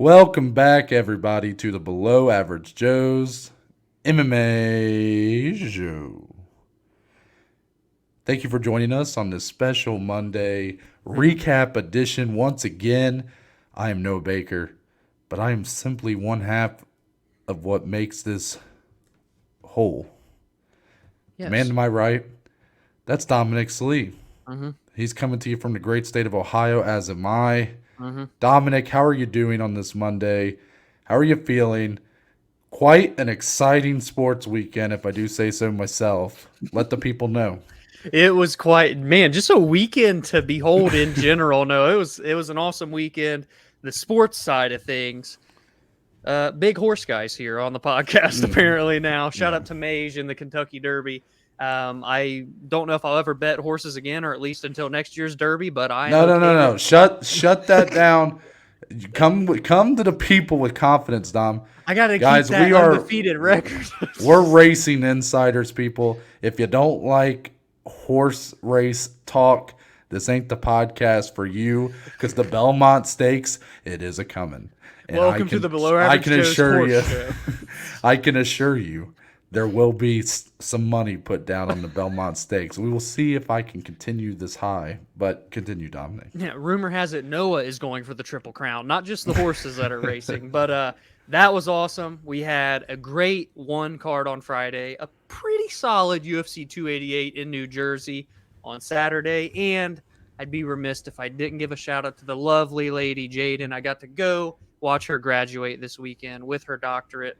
Welcome back, everybody, to the Below Average Joe's MMA show. Thank you for joining us on this special Monday recap edition. Once again, I am Noah Baker, but I am simply one half of what makes this whole. The man to my right, that's Dominic Slee. He's coming to you from the great state of Ohio, as am I. Dominic, how are you doing on this Monday? How are you feeling? Quite an exciting sports weekend, if I do say so myself. Let the people know. It was quite, man, just a weekend to behold in general. No, it was an awesome weekend. The sports side of things. Big horse guys here on the podcast, apparently now. Shout out to Mage in the Kentucky Derby. I don't know if I'll ever bet horses again, or at least until next year's Derby, but No. Shut that down. Come to the people with confidence, Dom. I gotta Guys, keep that we are undefeated record. We're racing insiders, people. If you don't like horse race talk, this ain't the podcast for you, because the Belmont Stakes, it is a coming. And Welcome to the Below Average Joe's Horse Show. I can assure you, there will be some money put down on the Belmont Stakes. We will see if I can continue this high, but continue, Dominic. Yeah, rumor has it Noah is going for the Triple Crown, not just the horses that are racing, but that was awesome. We had a great one card on Friday, a pretty solid UFC 288 in New Jersey on Saturday, and I'd be remiss if I didn't give a shout out to the lovely lady Jaden. I got to go watch her graduate this weekend with her doctorate.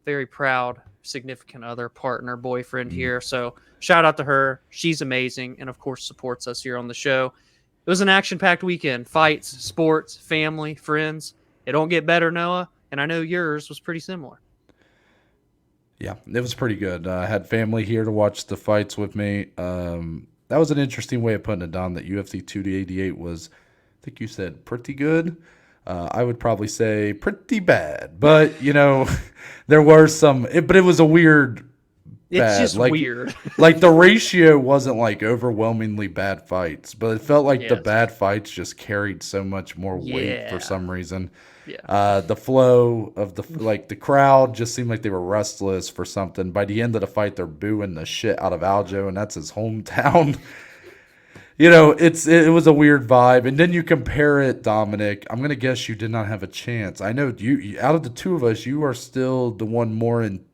Very proud, significant other, partner, boyfriend here. So shout out to her. She's amazing, and of course supports us here on the show. It was an action-packed weekend. Fights, sports, family, friends. It don't get better, Noah, and I know yours was pretty similar. Yeah, it was pretty good. I had family here to watch the fights with me. That was an interesting way of putting it down, that UFC 288 was, I think you said, pretty good. I would probably say pretty bad, but there were some. But it was a weird. It's bad. just like, weird. Like the ratio wasn't like overwhelmingly bad fights, but it felt like the bad fights just carried so much more weight for some reason. Yeah. The flow of the crowd just seemed like they were restless for something. By the end of the fight, they're booing the shit out of Aljo, and that's his hometown. It was a weird vibe. And then you compare it, Dominic. I'm going to guess you did not have a chance. I know you out of the two of us, you are still the one more in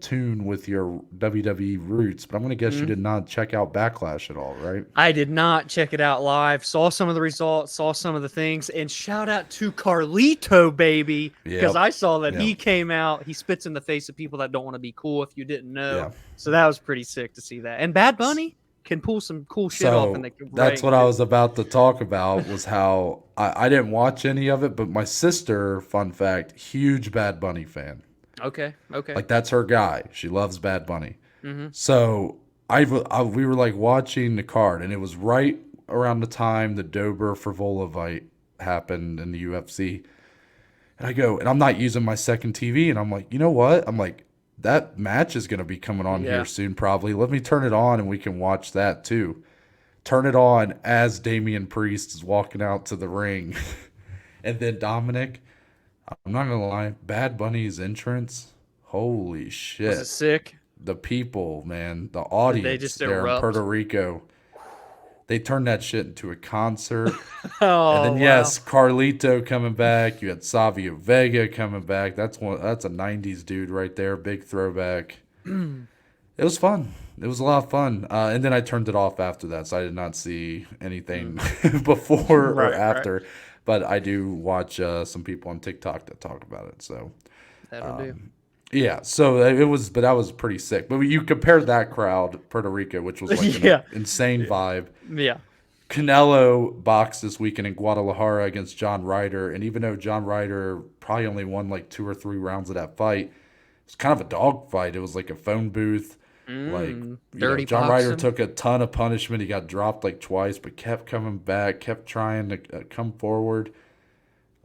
tune with your WWE roots. But I'm going to guess you did not check out Backlash at all, right? I did not check it out live. Saw some of the results, saw some of the things, and shout out to Carlito, baby, because I saw that he came out. He spits in the face of people that don't want to be cool, if you didn't know. Yeah. So that was pretty sick to see that. And Bad Bunny can pull some cool shit off in the ring. That's what I was about to talk about, was how I didn't watch any of it, but my sister, fun fact, huge Bad Bunny fan. Okay. Like, that's her guy. She loves Bad Bunny. So we were like watching the card, and it was right around the time the Dober Frevola fight happened in the UFC. And I go, and I'm not using my second TV, and I'm like, you know what? I'm like, that match is going to be coming on here soon, probably. Let me turn it on, and we can watch that too. Turn it on as Damian Priest is walking out to the ring. And then Dominic, I'm not going to lie, Bad Bunny's entrance, holy shit. Was it sick? The people, man, the audience there in Puerto Rico, they turned that shit into a concert. And then, Carlito coming back. You had Savio Vega coming back. That's a 90s dude right there. Big throwback. It was fun. It was a lot of fun. And then I turned it off after that, so I did not see anything before or after. Right. But I do watch some people on TikTok that talk about it. So that'll do. Yeah, so but that was pretty sick. But you compared that crowd, Puerto Rico, which was like an insane vibe. Yeah. Canelo boxed this weekend in Guadalajara against John Ryder, and even though John Ryder probably only won like 2 or 3 rounds of that fight, it was kind of a dog fight. It was like a phone booth. John Ryder took a ton of punishment. He got dropped like twice, but kept coming back, kept trying to come forward.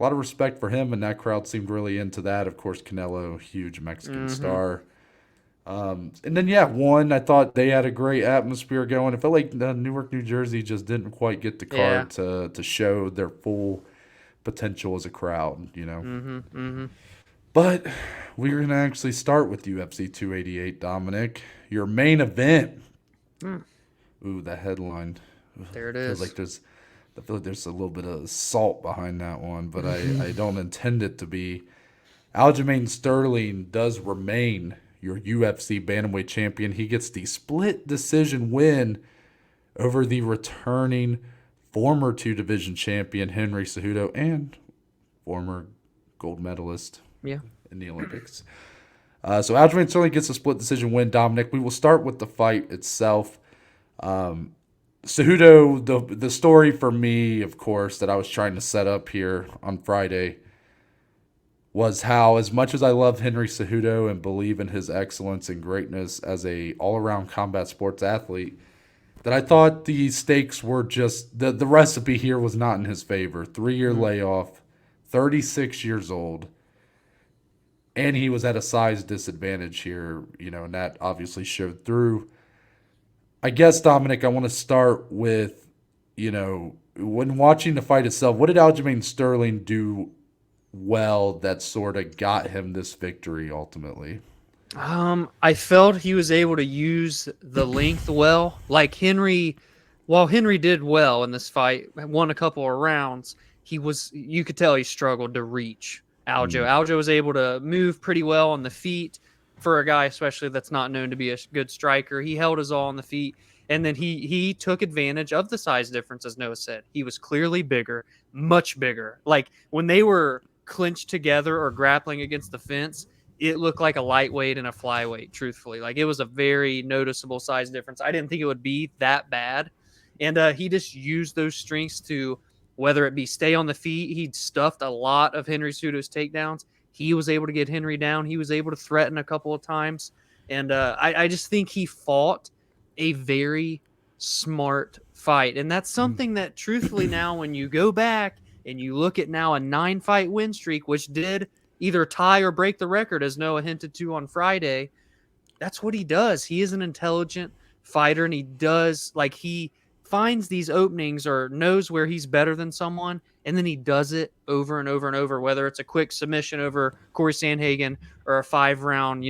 A lot of respect for him, and that crowd seemed really into that. Of course, Canelo, huge Mexican star. And then, one, I thought they had a great atmosphere going. It felt like Newark, New Jersey just didn't quite get the card to show their full potential as a crowd, you know. Mm-hmm. But we're going to actually start with UFC 288, Dominic. Your main event. Ooh, that headline. There it I is. feel like there's a little bit of salt behind that one, but I don't intend it to be. Aljamain Sterling does remain your UFC bantamweight champion. He gets the split decision win over the returning former two-division champion Henry Cejudo and former gold medalist Yeah. in the Olympics. So Aljamain Sterling gets a split decision win, Dominic. We will start with the fight itself. Cejudo, the story for me, of course, that I was trying to set up here on Friday was how, as much as I love Henry Cejudo and believe in his excellence and greatness as a all-around combat sports athlete, that I thought the stakes were just the recipe here was not in his favor. 3-year layoff, 36 years old, and he was at a size disadvantage here, you know, and that obviously showed through. I guess, Dominic, I want to start with, you know, when watching the fight itself, what did Aljamain Sterling do well that sort of got him this victory ultimately? I felt he was able to use the length well. Like Henry, while Henry did well in this fight, won a couple of rounds, you could tell he struggled to reach Aljo. Aljo was able to move pretty well on the feet for a guy, especially that's not known to be a good striker. He held his all on the feet, and then he took advantage of the size difference, as Noah said. He was clearly bigger, much bigger. Like when they were clinched together or grappling against the fence, it looked like a lightweight and a flyweight, truthfully. Like it was a very noticeable size difference. I didn't think it would be that bad. And he just used those strengths to, whether it be stay on the feet, he stuffed a lot of Henry Cejudo's takedowns. He was able to get Henry down. He was able to threaten a couple of times. And I just think he fought a very smart fight. And that's something that, truthfully, now when you go back and you look at now a 9-fight win streak, which did either tie or break the record, as Noah hinted to on Friday, that's what he does. He is an intelligent fighter, and he finds these openings or knows where he's better than someone, and then he does it over and over and over, whether it's a quick submission over Corey Sandhagen or a 5-round,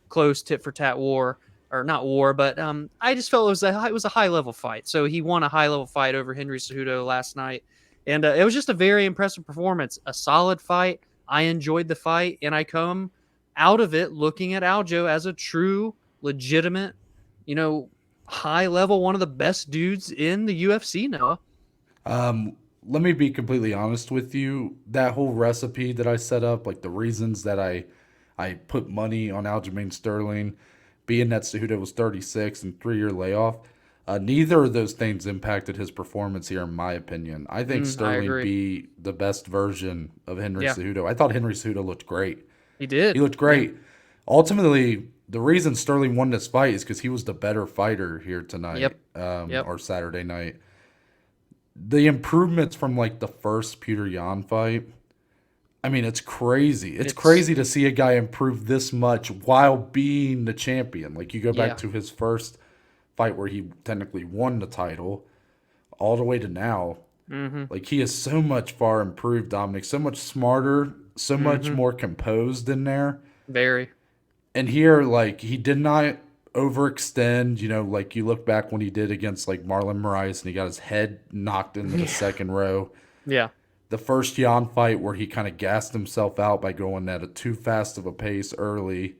close tit-for-tat war, or not war, but I just felt it was a high-level fight. So he won a high-level fight over Henry Cejudo last night, and it was just a very impressive performance, a solid fight. I enjoyed the fight, and I come out of it looking at Aljo as a true, legitimate, high level, one of the best dudes in the UFC, Noah. Let me be completely honest with you. That whole recipe that I set up, like the reasons that I put money on Aljamain Sterling, being that Cejudo was 36 and 3-year layoff, neither of those things impacted his performance here, in my opinion. I think Sterling be the best version of Henry Cejudo. I thought Henry Cejudo looked great. He did. He looked great. Yeah. Ultimately, the reason Sterling won this fight is because he was the better fighter here tonight, or Saturday night. The improvements from like the first Peter Yan fight, I mean, it's crazy. It's crazy to see a guy improve this much while being the champion. Like you go back to his first fight where he technically won the title, all the way to now. Like he is so much far improved, Dominic. So much smarter, so much more composed in there. Very. And here, like, he did not overextend. Like you look back when he did against like Marlon Moraes and he got his head knocked into the second row. Yeah. The first Yan fight where he kind of gassed himself out by going at a too fast of a pace early.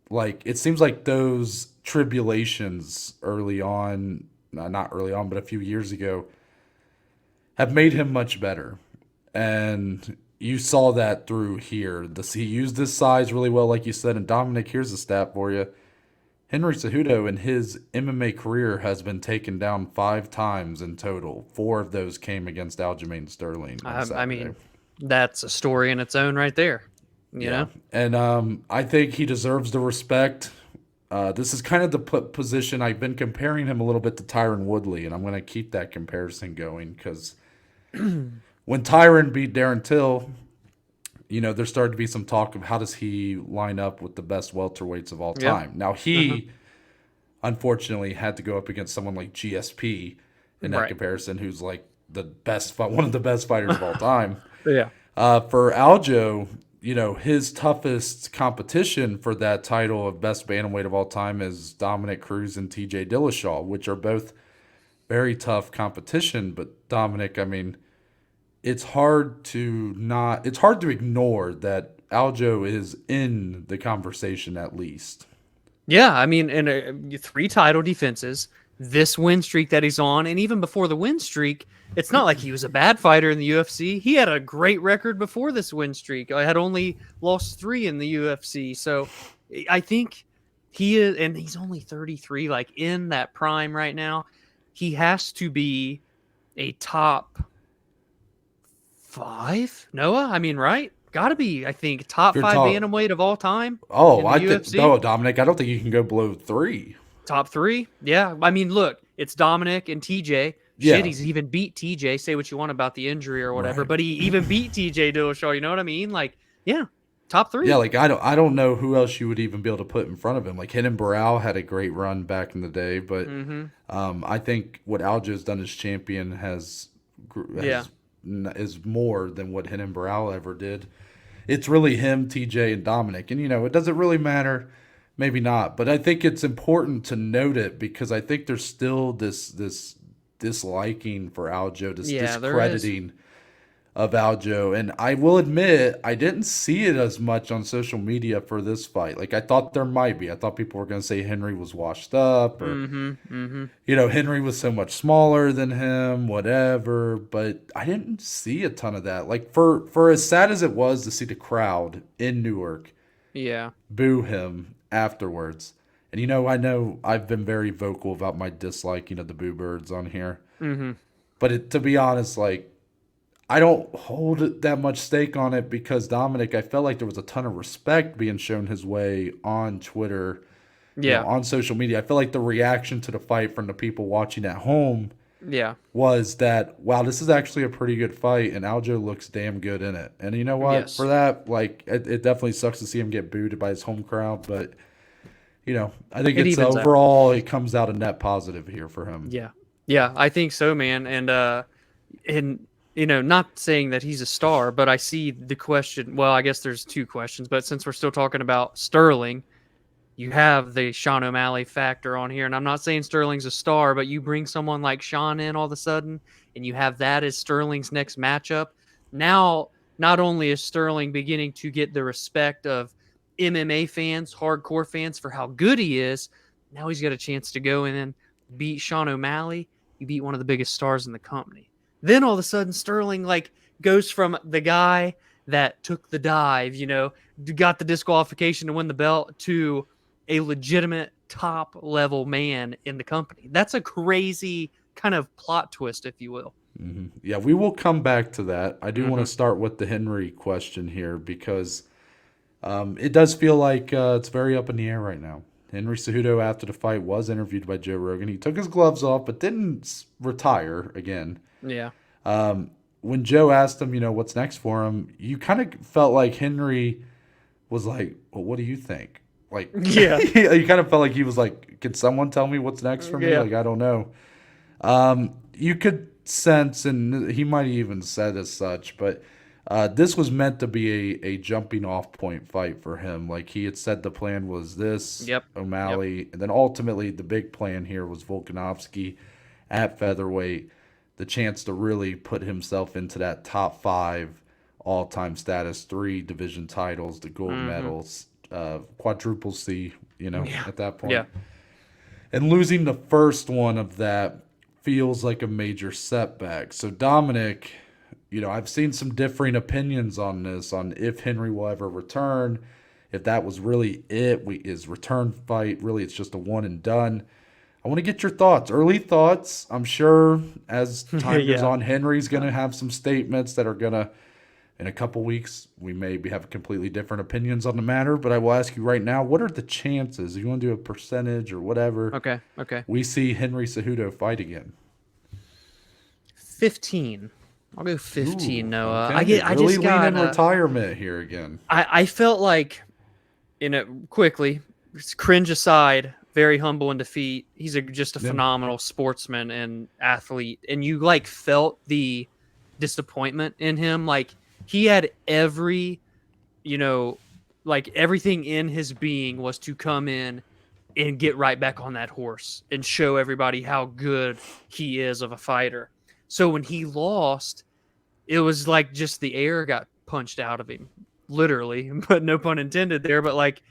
Like, it seems like those tribulations early on, not early on, but a few years ago, have made him much better. And you saw that through here. He used his size really well, like you said. And Dominic, here's a stat for you. Henry Cejudo in his MMA career has been taken down 5 times in total. 4 of those came against Aljamain Sterling. I mean, that's a story in its own right there. You know? And I think he deserves the respect. This is kind of the position I've been comparing him a little bit to Tyron Woodley, and I'm going to keep that comparison going because when Tyron beat Darren Till, there started to be some talk of how does he line up with the best welterweights of all time. Now, he unfortunately had to go up against someone like GSP in that comparison, who's like one of the best fighters of all time. Yeah. For Aljo, his toughest competition for that title of best bantamweight of all time is Dominic Cruz and TJ Dillashaw, which are both very tough competition. But Dominic, I mean, it's hard to ignore that Aljo is in the conversation at least. Yeah, I mean, in 3 title defenses, this win streak that he's on, and even before the win streak, it's not like he was a bad fighter in the UFC. He had a great record before this win streak. I had only lost 3 in the UFC. So I think he is, and he's only 33, like in that prime right now. He has to be a top 5, Noah? I mean, right? Got to be, I think, top 5 bantamweight of all time. Oh, I think no, Dominic. I don't think you can go below 3. Top 3, yeah. I mean, look, it's Dominic and TJ. Yeah. Shit, he's even beat TJ. Say what you want about the injury or whatever, Right. but he even beat TJ Dillashaw. You know what I mean? Like, yeah, top 3. Yeah, like I don't know who else you would even be able to put in front of him. Like Renan Barão had a great run back in the day, but I think what Aljo's done as champion is more than what Renan Barão ever did. It's really him, TJ, and Dominic, and it doesn't really matter. Maybe not, but I think it's important to note it because I think there's still this disliking for Aljo, this discrediting of Aljo. And I will admit, I didn't see it as much on social media for this fight. Like I thought there might be. I thought people were going to say Henry was washed up or, Henry was so much smaller than him, whatever. But I didn't see a ton of that. Like for as sad as it was to see the crowd in Newark boo him afterwards. And I know I've been very vocal about my dislike, the boo birds on here. But to be honest, like I don't hold that much stake on it because Dominic, I felt like there was a ton of respect being shown his way on Twitter, on social media. I feel like the reaction to the fight from the people watching at home was that, wow, this is actually a pretty good fight, and Aljo looks damn good in it. And you know what? Yes. For that, like, it definitely sucks to see him get booed by his home crowd, but I think it's overall it comes out a net positive here for him. Yeah, I think so, man. And not saying that he's a star, but I see the question. Well, I guess there's 2 questions, but since we're still talking about Sterling, you have the Sean O'Malley factor on here. And I'm not saying Sterling's a star, but you bring someone like Sean in all of a sudden, and you have that as Sterling's next matchup. Now, not only is Sterling beginning to get the respect of MMA fans, hardcore fans, for how good he is, now he's got a chance to go in and beat Sean O'Malley. You beat one of the biggest stars in the company. Then all of a sudden, Sterling goes from the guy that took the dive, got the disqualification to win the belt, to a legitimate top level man in the company. That's a crazy kind of plot twist, if you will. Yeah, we will come back to that. I do want to start with the Henry question here because it does feel like it's very up in the air right now. Henry Cejudo, after the fight, was interviewed by Joe Rogan. He took his gloves off, but didn't retire again. Yeah. When Joe asked him, what's next for him, you kind of felt like Henry was like, well, what do you think? Like, yeah, you kind of felt like he was like, can someone tell me what's next for me? Like, I don't know. You could sense, and he might have even said as such, but this was meant to be a jumping off point fight for him. Like he had said the plan was this, O'Malley, and then ultimately the big plan here was Volkanovski at featherweight, the chance to really put himself into that top 5 all-time status, 3 division titles, the gold medals, quadruple C, at that point. Yeah. And losing the first one of that feels like a major setback. So Dominic, I've seen some differing opinions on this, on if Henry will ever return, if that was really his return fight, really it's just a one and done. I want to get your thoughts, early thoughts. I'm sure as time goes on, Henry's going to have some statements that are going to, in a couple weeks, we may have completely different opinions on the matter, but I will ask you right now, what are the chances, if you want to do a percentage or whatever, okay, we see Henry Cejudo fight again? 15. I'll go 15, Ooh, Noah. Okay. I just got retirement here again. I felt like, quickly, cringe aside, very humble in defeat. He's just a phenomenal sportsman and athlete. And you like felt the disappointment in him. Like he had every, like everything in his being was to come in and get right back on that horse and show everybody how good he is of a fighter. So when he lost, it was like just the air got punched out of him, literally, but no pun intended there. But like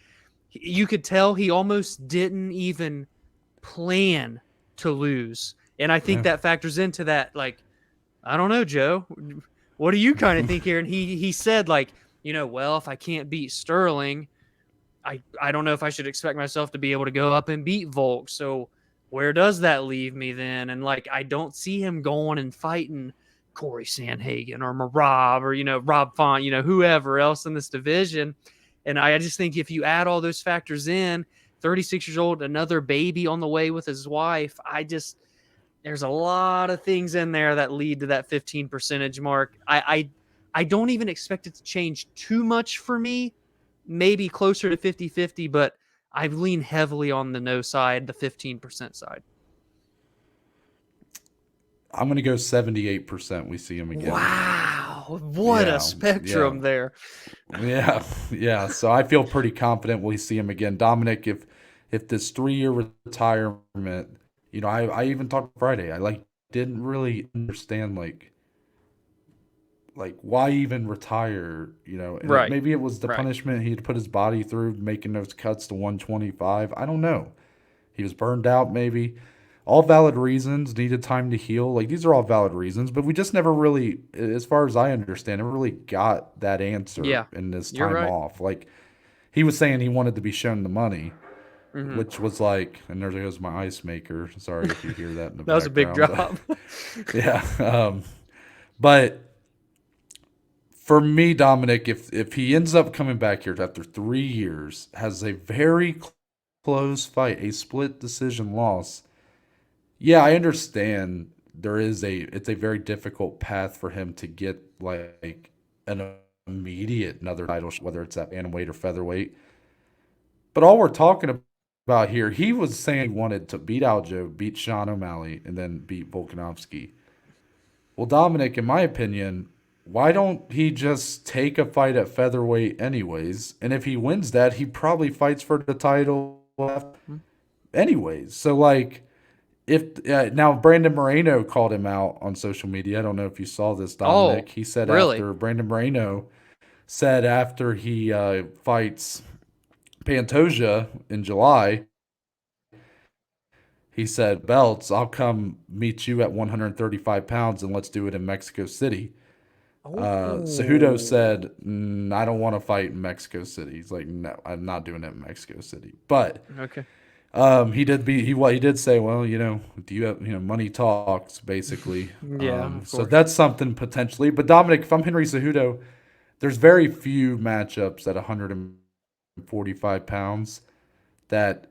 you could tell he almost didn't even plan to lose. And I think that factors into that. Like, I don't know, Joe, what do you kind of think here? And he said like, well, if I can't beat Sterling, I don't know if I should expect myself to be able to go up and beat Volk. So where does that leave me then? And like, I don't see him going and fighting Corey Sandhagen or Marab or, Rob Font, whoever else in this division. And I just think if you add all those factors in, 36 years old, another baby on the way with his wife, there's a lot of things in there that lead to that 15% mark. I don't even expect it to change too much for me, maybe closer to 50-50, but I lean heavily on the no side, the 15% side. I'm going to go 78% we see him again. Wow. What a spectrum there. Yeah. So I feel pretty confident we'll see him again. Dominic, if this 3-year retirement, I even talked Friday. I didn't really understand like why even retire, and right. Maybe it was the punishment he'd put his body through making those cuts to 125. I don't know. He was burned out maybe. All valid reasons, needed time to heal. Like these are all valid reasons, but we just never really, as far as I understand, never really got that answer in this time off. Like he was saying he wanted to be shown the money, which was like, and there goes my ice maker. Sorry if you hear that in the background. That was a big drop. Yeah. But for me, Dominic, if he ends up coming back here after 3 years, has a very close fight, a split decision loss, yeah, I understand it's a very difficult path for him to get like an immediate another title, whether it's at bantamweight or featherweight. But all we're talking about here, he was saying he wanted to beat Aljo, beat Sean O'Malley, and then beat Volkanovski. Well, Dominic, in my opinion, why don't he just take a fight at featherweight anyways? And if he wins that, he probably fights for the title anyways. So like, if now Brandon Moreno called him out on social media. I don't know if you saw this, Dominic. He said Brandon Moreno said after he fights Pantoja in July, he said, "Belts, I'll come meet you at 135 pounds and let's do it in Mexico City." Cejudo said, "I don't want to fight in Mexico City." He's like, "No, I'm not doing it in Mexico City." But he did say, "Well, do you have money talks basically." So that's something potentially. But Dominic, if I'm Henry Cejudo, there's very few matchups at 145 pounds that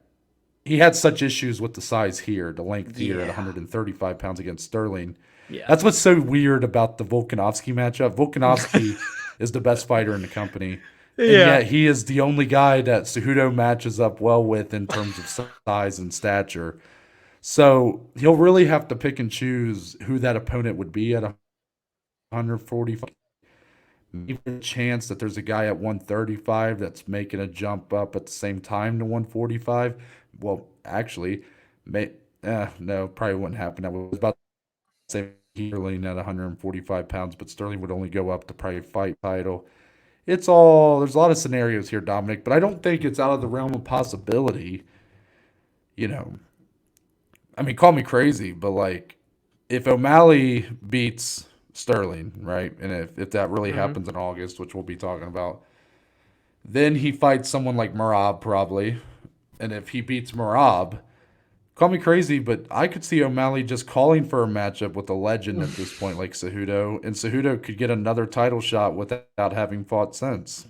he had such issues with the size here, the length here at 135 pounds against Sterling. Yeah. That's what's so weird about the Volkanovski matchup. Volkanovski is the best fighter in the company. And yet he is the only guy that Cejudo matches up well with in terms of size and stature. So he'll really have to pick and choose who that opponent would be at 145. Maybe a chance that there's a guy at 135 that's making a jump up at the same time to 145. Well, actually, no, probably wouldn't happen. I was about to say Sterling at 145 pounds, but Sterling would only go up to probably fight title. There's a lot of scenarios here, Dominic, but I don't think it's out of the realm of possibility. I mean, call me crazy, but like, if O'Malley beats Sterling, right, and if that really happens in August, which we'll be talking about, then he fights someone like Marab probably, and if he beats Marab, call me crazy, but I could see O'Malley just calling for a matchup with a legend at this point like Cejudo, and Cejudo could get another title shot without having fought since.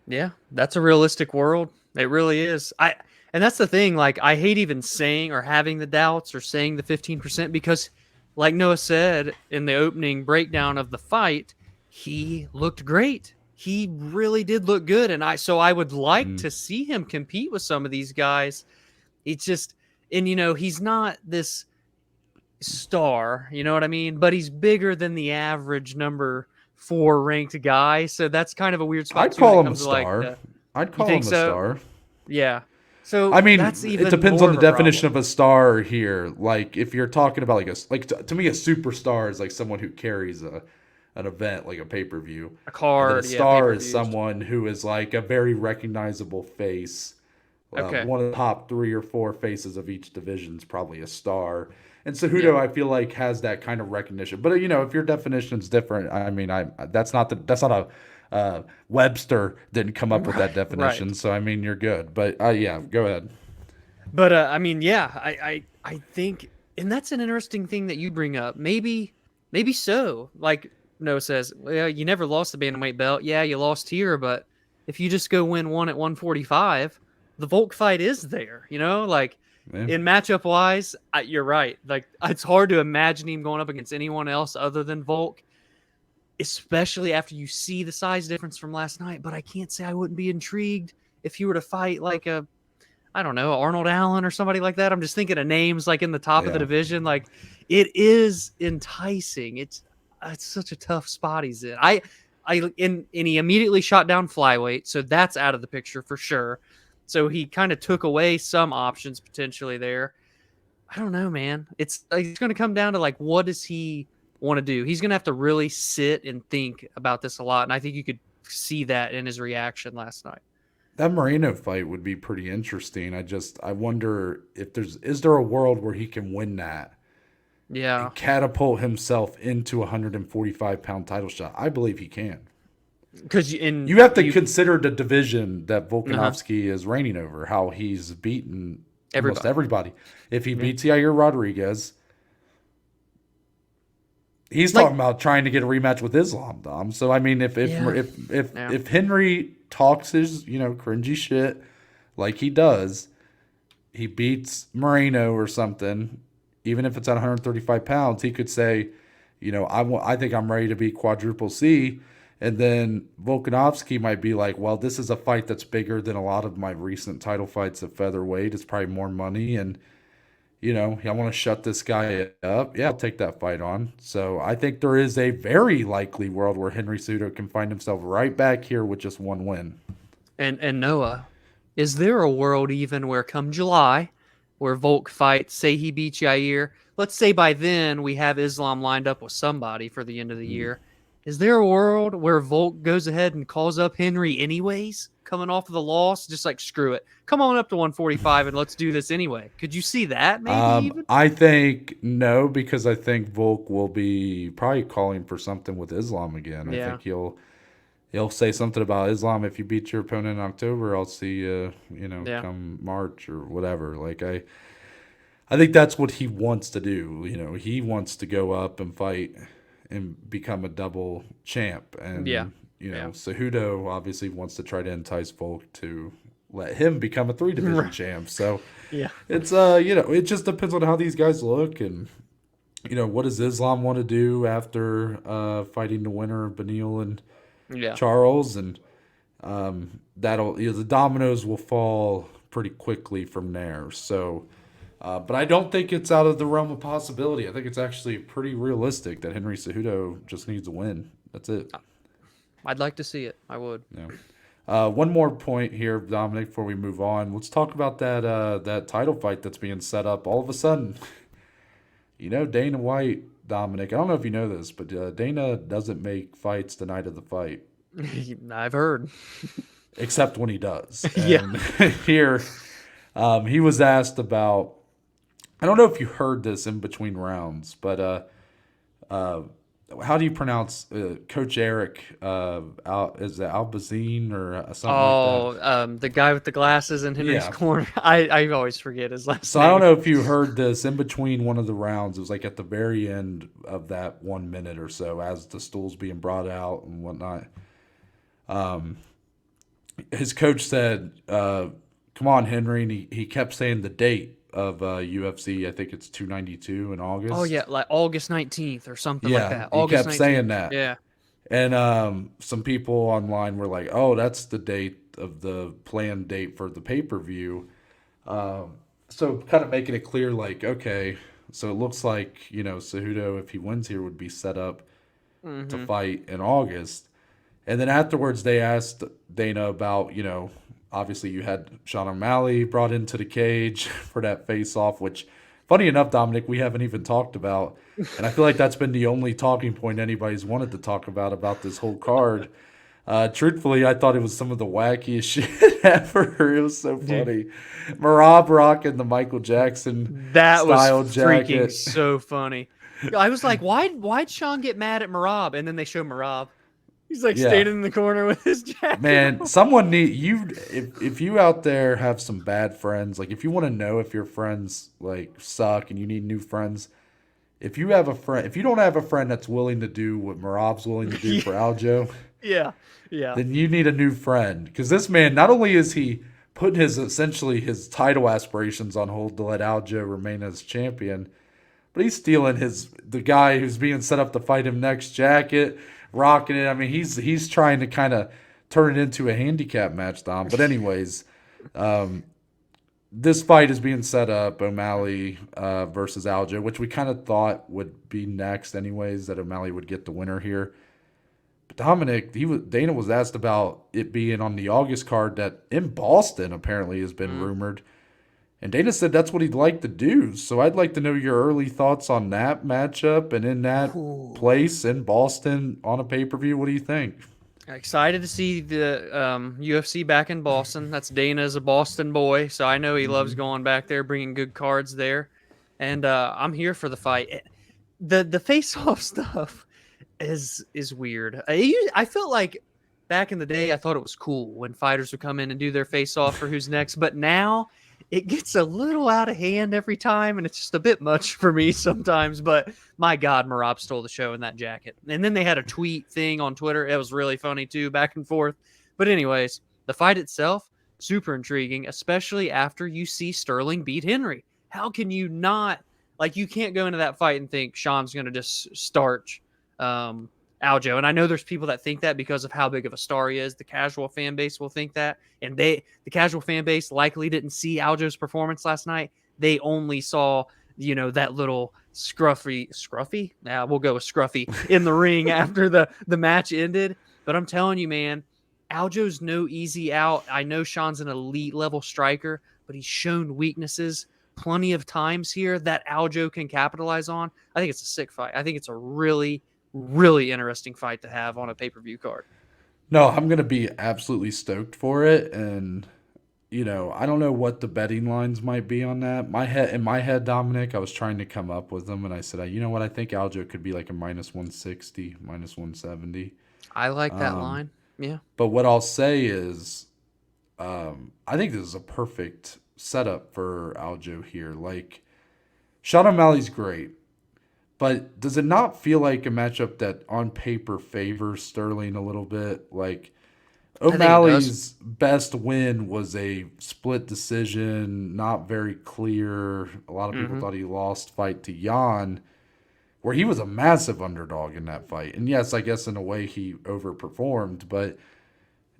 Yeah, that's a realistic world. It really is. And that's the thing, like, I hate even saying or having the doubts or saying the 15% because, like Noah said in the opening breakdown of the fight, he looked great. He really did look good. And I would like to see him compete with some of these guys. It's just, and he's not this star, you know what I mean? But he's bigger than the average number 4 ranked guy. So that's kind of a weird spot I'd too when call it him a comes to like star. I'd you call think him a so? star. Yeah. So I mean, that's it even depends more on the of a definition problem. of a star here. Like, if you're talking about to me, a superstar is like someone who carries an event like a pay per view, A and then a card, yeah, star is pay-per-views. someone who is like a very recognizable face. Okay. One of the top 3 or 4 faces of each division is probably a star. And Cejudo, Yeah. I feel like, has that kind of recognition. But if your definition's different, I mean, that's not a Webster didn't come up with that Right. Right. definition. So I mean, you're good. But yeah, go ahead. But I mean, yeah, I think, and that's an interesting thing that you bring up. Maybe so. Like Noah says, well, you never lost the bantamweight belt. Yeah, you lost here, but if you just go win one at 145, the Volk fight is there. Like Yeah. in matchup wise, you're right. Like it's hard to imagine him going up against anyone else other than Volk, especially after you see the size difference from last night. But I can't say I wouldn't be intrigued if you were to fight like a, I don't know, Arnold Allen or somebody like that. I'm just thinking of names like in the top of the Yeah. division. Like it is enticing. It's such a tough spot he's in. And he immediately shot down flyweight, so that's out of the picture for sure. So he kind of took away some options potentially there. I don't know, man. It's going to come down to like, what does he want to do? He's going to have to really sit and think about this a lot, and I think you could see that in his reaction last night. That Moreno fight would be pretty interesting. I wonder if is there a world where he can win that Yeah. and catapult himself into a 145-pound title shot. I believe he can. Because You have to consider the division that Uh-huh. Volkanovski is reigning over, how he's beaten almost Everybody. everybody. If he beats Yair Rodriguez, he's Like- talking about trying to get a rematch with Islam, Dom. So I mean, if Yeah. if Henry talks his cringy shit like he does, he beats Moreno or something, even if it's at 135 pounds, he could say, I think I'm ready to beat quadruple C. And then Volkanovski might be like, well, this is a fight that's bigger than a lot of my recent title fights at featherweight. It's probably more money. And, I want to shut this guy up. Yeah, I'll take that fight on. So I think there is a very likely world where Henry Cejudo can find himself right back here with just one win. And Noah, is there a world even where come July, where Volk fights, say he beats Yair, let's say by then we have Islam lined up with somebody for the end of the year. Is there a world where Volk goes ahead and calls up Henry anyways, coming off of the loss, just like, screw it, come on up to 145 and let's do this anyway? Could you see that maybe even? I think no, because I think Volk will be probably calling for something with Islam again. I think he'll say something about Islam. If you beat your opponent in October, I'll see you, come March or whatever. Like I think that's what he wants to do. He wants to go up and fight and become a double champ. And Cejudo obviously wants to try to entice Volk to let him become a 3-division champ. So it's it just depends on how these guys look, and what does Islam want to do after fighting the winner of Beneil and Charles, and that'll the dominoes will fall pretty quickly from there. So but I don't think it's out of the realm of possibility. I think it's actually pretty realistic that Henry Cejudo just needs a win. That's it. I'd like to see it. I would. Yeah. One more point here, Dominic, before we move on. Let's talk about that title fight that's being set up. All of a sudden, Dana White, Dominic, I don't know if you know this, but Dana doesn't make fights the night of the fight. I've heard. Except when he does. Yeah. And here, he was asked about, I don't know if you heard this in between rounds, but how do you pronounce Coach Eric? Is it Albazine or something like that? The guy with the glasses in Henry's corner. I always forget his last So name. I don't know if you heard this in between one of the rounds. It was like at the very end of that 1 minute or so, as the stool's being brought out and whatnot. His coach said, "Come on, Henry," and he kept saying the date of UFC. I think it's 292 in August. Oh yeah, like August 19th or something like that. He August kept 19th. saying that. Yeah. And some people online were like, "Oh, that's the date of the planned date for the pay-per-view." So kind of making it clear, like, okay, so it looks like, Cejudo, if he wins here, would be set up to Mm-hmm. fight in August. And then afterwards, they asked Dana about, obviously you had Sean O'Malley brought into the cage for that face off, which, funny enough, Dominic, we haven't even talked about. And I feel like that's been the only talking point anybody's wanted to talk about this whole card. Truthfully, I thought it was some of the wackiest shit ever. It was so Dude, funny. Marab rocking the Michael Jackson that was style freaking jacket. so funny. I was like, why'd Sean get mad at Marab? And then they show Marab. He's like Yeah. standing in the corner with his jacket Man, on. someone need you if you out there have some bad friends, like if you want to know if your friends like suck and you need new friends, if you don't have a friend that's willing to do what Marab's willing to do for Aljo, Yeah. Yeah. then you need a new friend. Because this man, not only is he putting essentially his title aspirations on hold to let Aljo remain as champion, but he's stealing the guy who's being set up to fight him next jacket, rocking it. I mean, he's trying to kind of turn it into a handicap match, Dom. But anyways, this fight is being set up, O'Malley versus Aljo, which we kind of thought would be next anyways, that O'Malley would get the winner here. But Dominic, Dana was asked about it being on the August card that in Boston apparently has been rumored. And Dana said that's what he'd like to do. So I'd like to know your early thoughts on that matchup and in that place in Boston on a pay-per-view. What do you think? Excited to see the UFC back in Boston. That's Dana's a Boston boy, so I know he loves going back there, bringing good cards there. And I'm here for the fight. The face-off stuff is weird. I felt like back in the day, I thought it was cool when fighters would come in and do their face-off for who's next. But now it gets a little out of hand every time, and it's just a bit much for me sometimes. But my God, Marab stole the show in that jacket. And then they had a tweet thing on Twitter. It was really funny too, back and forth. But anyways, the fight itself, super intriguing, especially after you see Sterling beat Henry. How can you not, like, you can't go into that fight and think Sean's going to just starch Aljo. And I know there's people that think that because of how big of a star he is. The casual fan base will think that. And the casual fan base likely didn't see Aljo's performance last night. They only saw, that little scruffy? Now we'll go with scruffy in the ring after the match ended. But I'm telling you, man, Aljo's no easy out. I know Sean's an elite level striker, but he's shown weaknesses plenty of times here that Aljo can capitalize on. I think it's a sick fight. I think it's a really, really interesting fight to have on a pay-per-view card. No, I'm going to be absolutely stoked for it. And, I don't know what the betting lines might be on that. In my head, Dominic, I was trying to come up with them. And I said, you know what? I think Aljo could be like a minus 160, minus 170. I like that line. Yeah. But what I'll say is, I think this is a perfect setup for Aljo here. Like, Sean O'Malley's great. But does it not feel like a matchup that on paper favors Sterling a little bit? Like O'Malley's best win was a split decision, not very clear. A lot of people thought he lost fight to Jan, where he was a massive underdog in that fight. And yes, I guess in a way he overperformed, but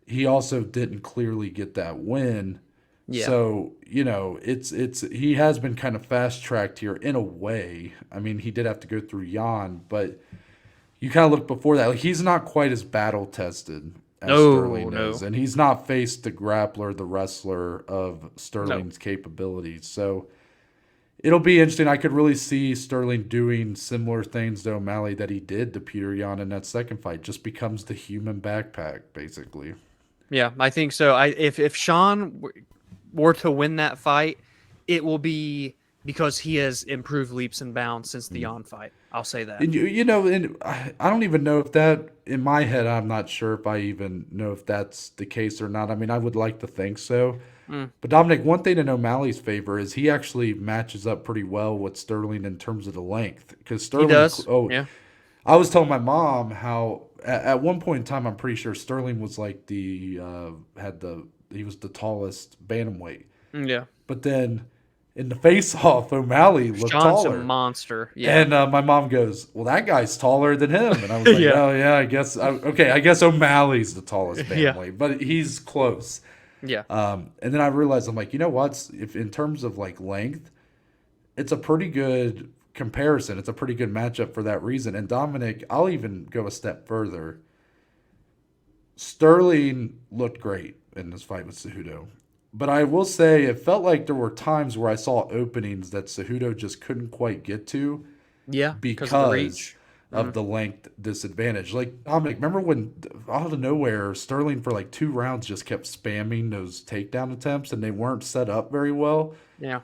he also didn't clearly get that win. Yeah. So, it's he has been kind of fast tracked here in a way. I mean, he did have to go through Jan, but you kind of look before that. Like, he's not quite as battle tested as Sterling is. And he's not faced the grappler, the wrestler of Sterling's capabilities. So it'll be interesting. I could really see Sterling doing similar things to O'Malley that he did to Peter Yan in that second fight. Just becomes the human backpack, basically. Yeah, I think so. If Sean were to win that fight, it will be because he has improved leaps and bounds since the Jan fight. I'll say that. And and I don't even know if that, in my head, I'm not sure if I even know if that's the case or not. I mean, I would like to think so. But Dominic, one thing in O'Malley's favor is he actually matches up pretty well with Sterling in terms of the length. Because Sterling, he does. Yeah. I was telling my mom how at one point in time, I'm pretty sure Sterling was like he was the tallest bantamweight. Yeah. But then in the face-off, O'Malley looked Sean's taller. a monster. Yeah. And my mom goes, well, that guy's taller than him. And I was like, oh, yeah, I guess. I guess O'Malley's the tallest bantamweight, but he's close. Yeah. And then I realized I'm like, you know what? If in terms of like length, it's a pretty good comparison. It's a pretty good matchup for that reason. And Dominic, I'll even go a step further. Sterling looked great in this fight with Cejudo. But I will say it felt like there were times where I saw openings that Cejudo just couldn't quite get to Yeah. Because of the because reach. of the length disadvantage. Like Dominic, remember when out of nowhere Sterling for like 2 rounds just kept spamming those takedown attempts and they weren't set up very well? Yeah.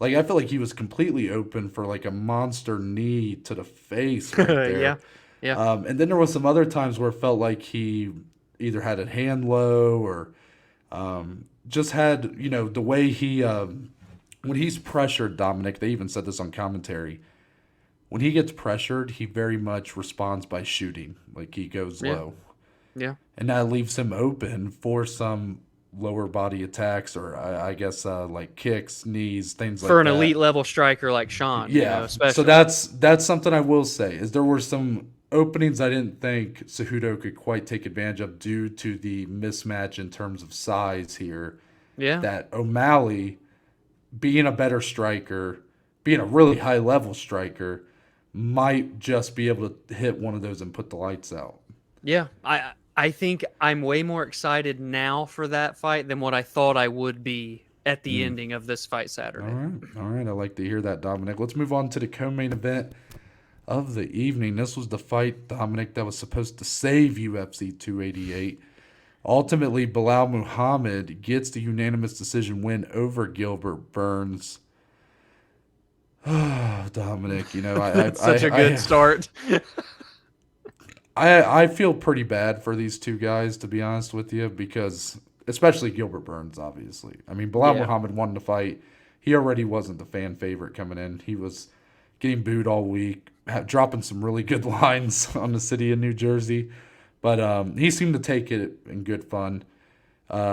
Like I feel like he was completely open for like a monster knee to the face right Yeah. there. Yeah. And then there was some other times where it felt like he either had a hand low or just had the way he when he's pressured. Dominic, they even said this on commentary. When he gets pressured, he very much responds by shooting. Like he goes Yeah. low, Yeah. and that leaves him open for some lower body attacks or I guess like kicks, knees, things For like an that. elite level striker like Sean, Yeah. So especially. that's something I will say is there were some openings I didn't think Cejudo could quite take advantage of due to the mismatch in terms of size here. Yeah. That O'Malley, being a better striker, being a really high level striker, might just be able to hit one of those and put the lights out. Yeah. I think I'm way more excited now for that fight than what I thought I would be at the ending of this fight All Saturday. right. All right. I like to hear that, Dominic. Let's move on to the co main event of the evening. This was the fight, Dominic, that was supposed to save UFC 288. Ultimately, Belal Muhammad gets the unanimous decision win over Gilbert Burns. Dominic, It's such a good start. I feel pretty bad for these two guys, to be honest with you, because especially Gilbert Burns, obviously. I mean, Belal Yeah. Muhammad won the fight. He already wasn't the fan favorite coming in. He was getting booed all week, dropping some really good lines on the city of New Jersey. But he seemed to take it in good fun.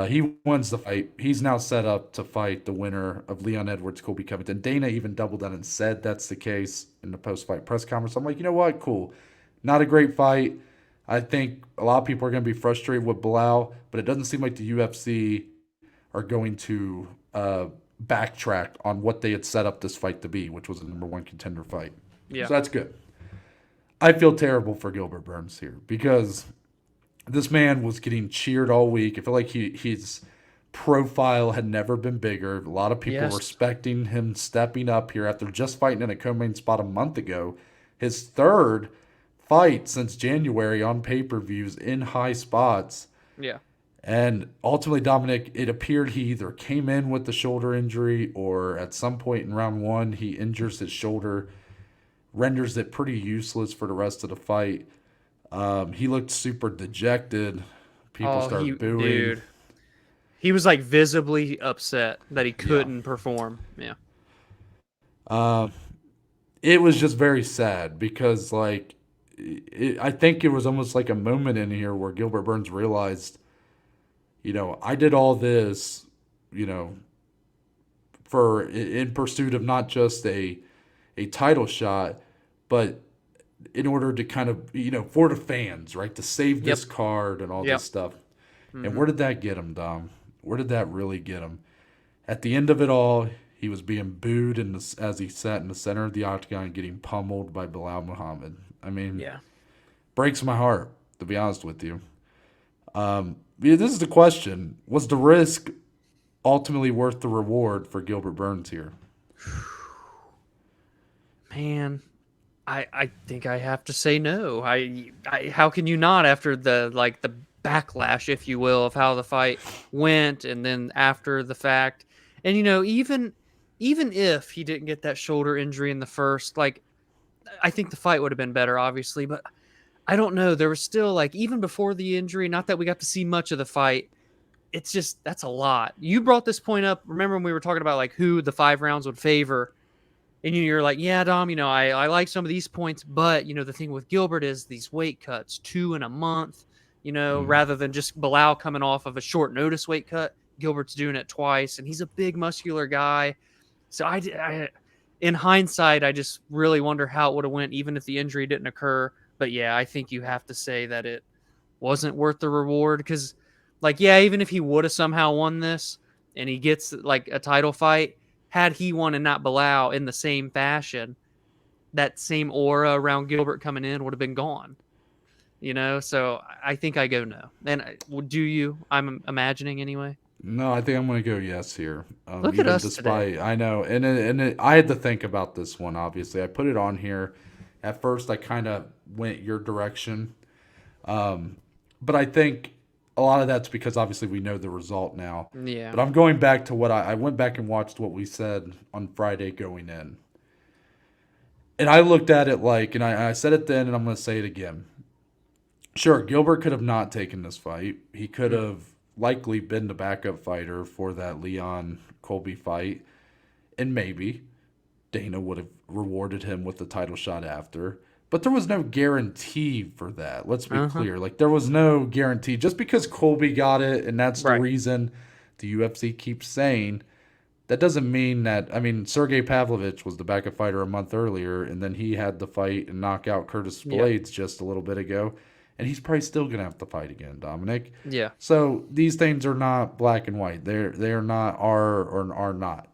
He wins the fight. He's now set up to fight the winner of Leon Edwards, Colby Covington. Dana even doubled down and said that's the case in the post-fight press conference. I'm like, you know what? Cool. Not a great fight. I think a lot of people are going to be frustrated with Bilal, but it doesn't seem like the UFC are going to backtrack on what they had set up this fight to be, which was a number one contender fight. Yeah. So that's good. I feel terrible for Gilbert Burns here because this man was getting cheered all week. I feel like his profile had never been bigger. A lot of people Yes. respecting him stepping up here after just fighting in a co-main spot a month ago. His third fight since January on pay-per-views in high spots. Yeah. And ultimately, Dominic, it appeared he either came in with the shoulder injury or at some point in round one, he injures his shoulder, renders it pretty useless for the rest of the fight. He looked super dejected. People start booing. Dude. He was like visibly upset that he Yeah. couldn't perform. Yeah. It was just very sad because, like, I think it was almost like a moment in here where Gilbert Burns realized, I did all this, for in pursuit of not just a title shot, but in order to kind of, for the fans, right, to save this card and all this stuff. And where did that get him, Dom? Where did that really get him? At the end of it all, he was being booed as he sat in the center of the octagon getting pummeled by Belal Muhammad. I mean, Yeah. breaks my heart, to be honest with you. This is the question. Was the risk ultimately worth the reward for Gilbert Burns here? Man, I think I have to say no. How can you not after the backlash, if you will, of how the fight went and then after the fact. And even if he didn't get that shoulder injury in the first, I think the fight would have been better, obviously, but I don't know. There was still even before the injury, not that we got to see much of the fight. It's just that's a lot. You brought this point up. Remember when we were talking about who the 5 rounds would favor? And you're like, yeah, Dom, I like some of these points, but the thing with Gilbert is these weight cuts, 2 in a month, rather than just Bilal coming off of a short notice weight cut. Gilbert's doing it twice, and he's a big muscular guy. So in hindsight, I just really wonder how it would have went, even if the injury didn't occur. But yeah, I think you have to say that it wasn't worth the reward because, Like, yeah, even if he would have somehow won this and he gets like a title fight, had he won and not Belal in the same fashion, that same aura around Gilbert coming in would have been gone. So I think I go no. And do you? I'm imagining anyway. No, I think I'm going to go yes here. Look at Even us despite, today. I know, I had to think about this one, obviously. I put it on here. At first, I kind of went your direction. But I think a lot of that's because obviously we know the result now. Yeah. But I'm going back to what I went back and watched what we said on Friday going in. And I looked at it like, and I said it then, and I'm going to say it again. Sure, Gilbert could have not taken this fight. He could have likely been the backup fighter for that Leon Colby fight. And maybe Dana would have rewarded him with the title shot after. But there was no guarantee for that. Let's be clear. Like, there was no guarantee. Just because Colby got it, and that's the reason the UFC keeps saying, that doesn't mean that. I mean, Sergey Pavlovich was the backup fighter a month earlier, and then he had the fight and knock out Curtis Blades just a little bit ago. And he's probably still going to have to fight again, Dominic. Yeah. So these things are not black and white. They are not or are not.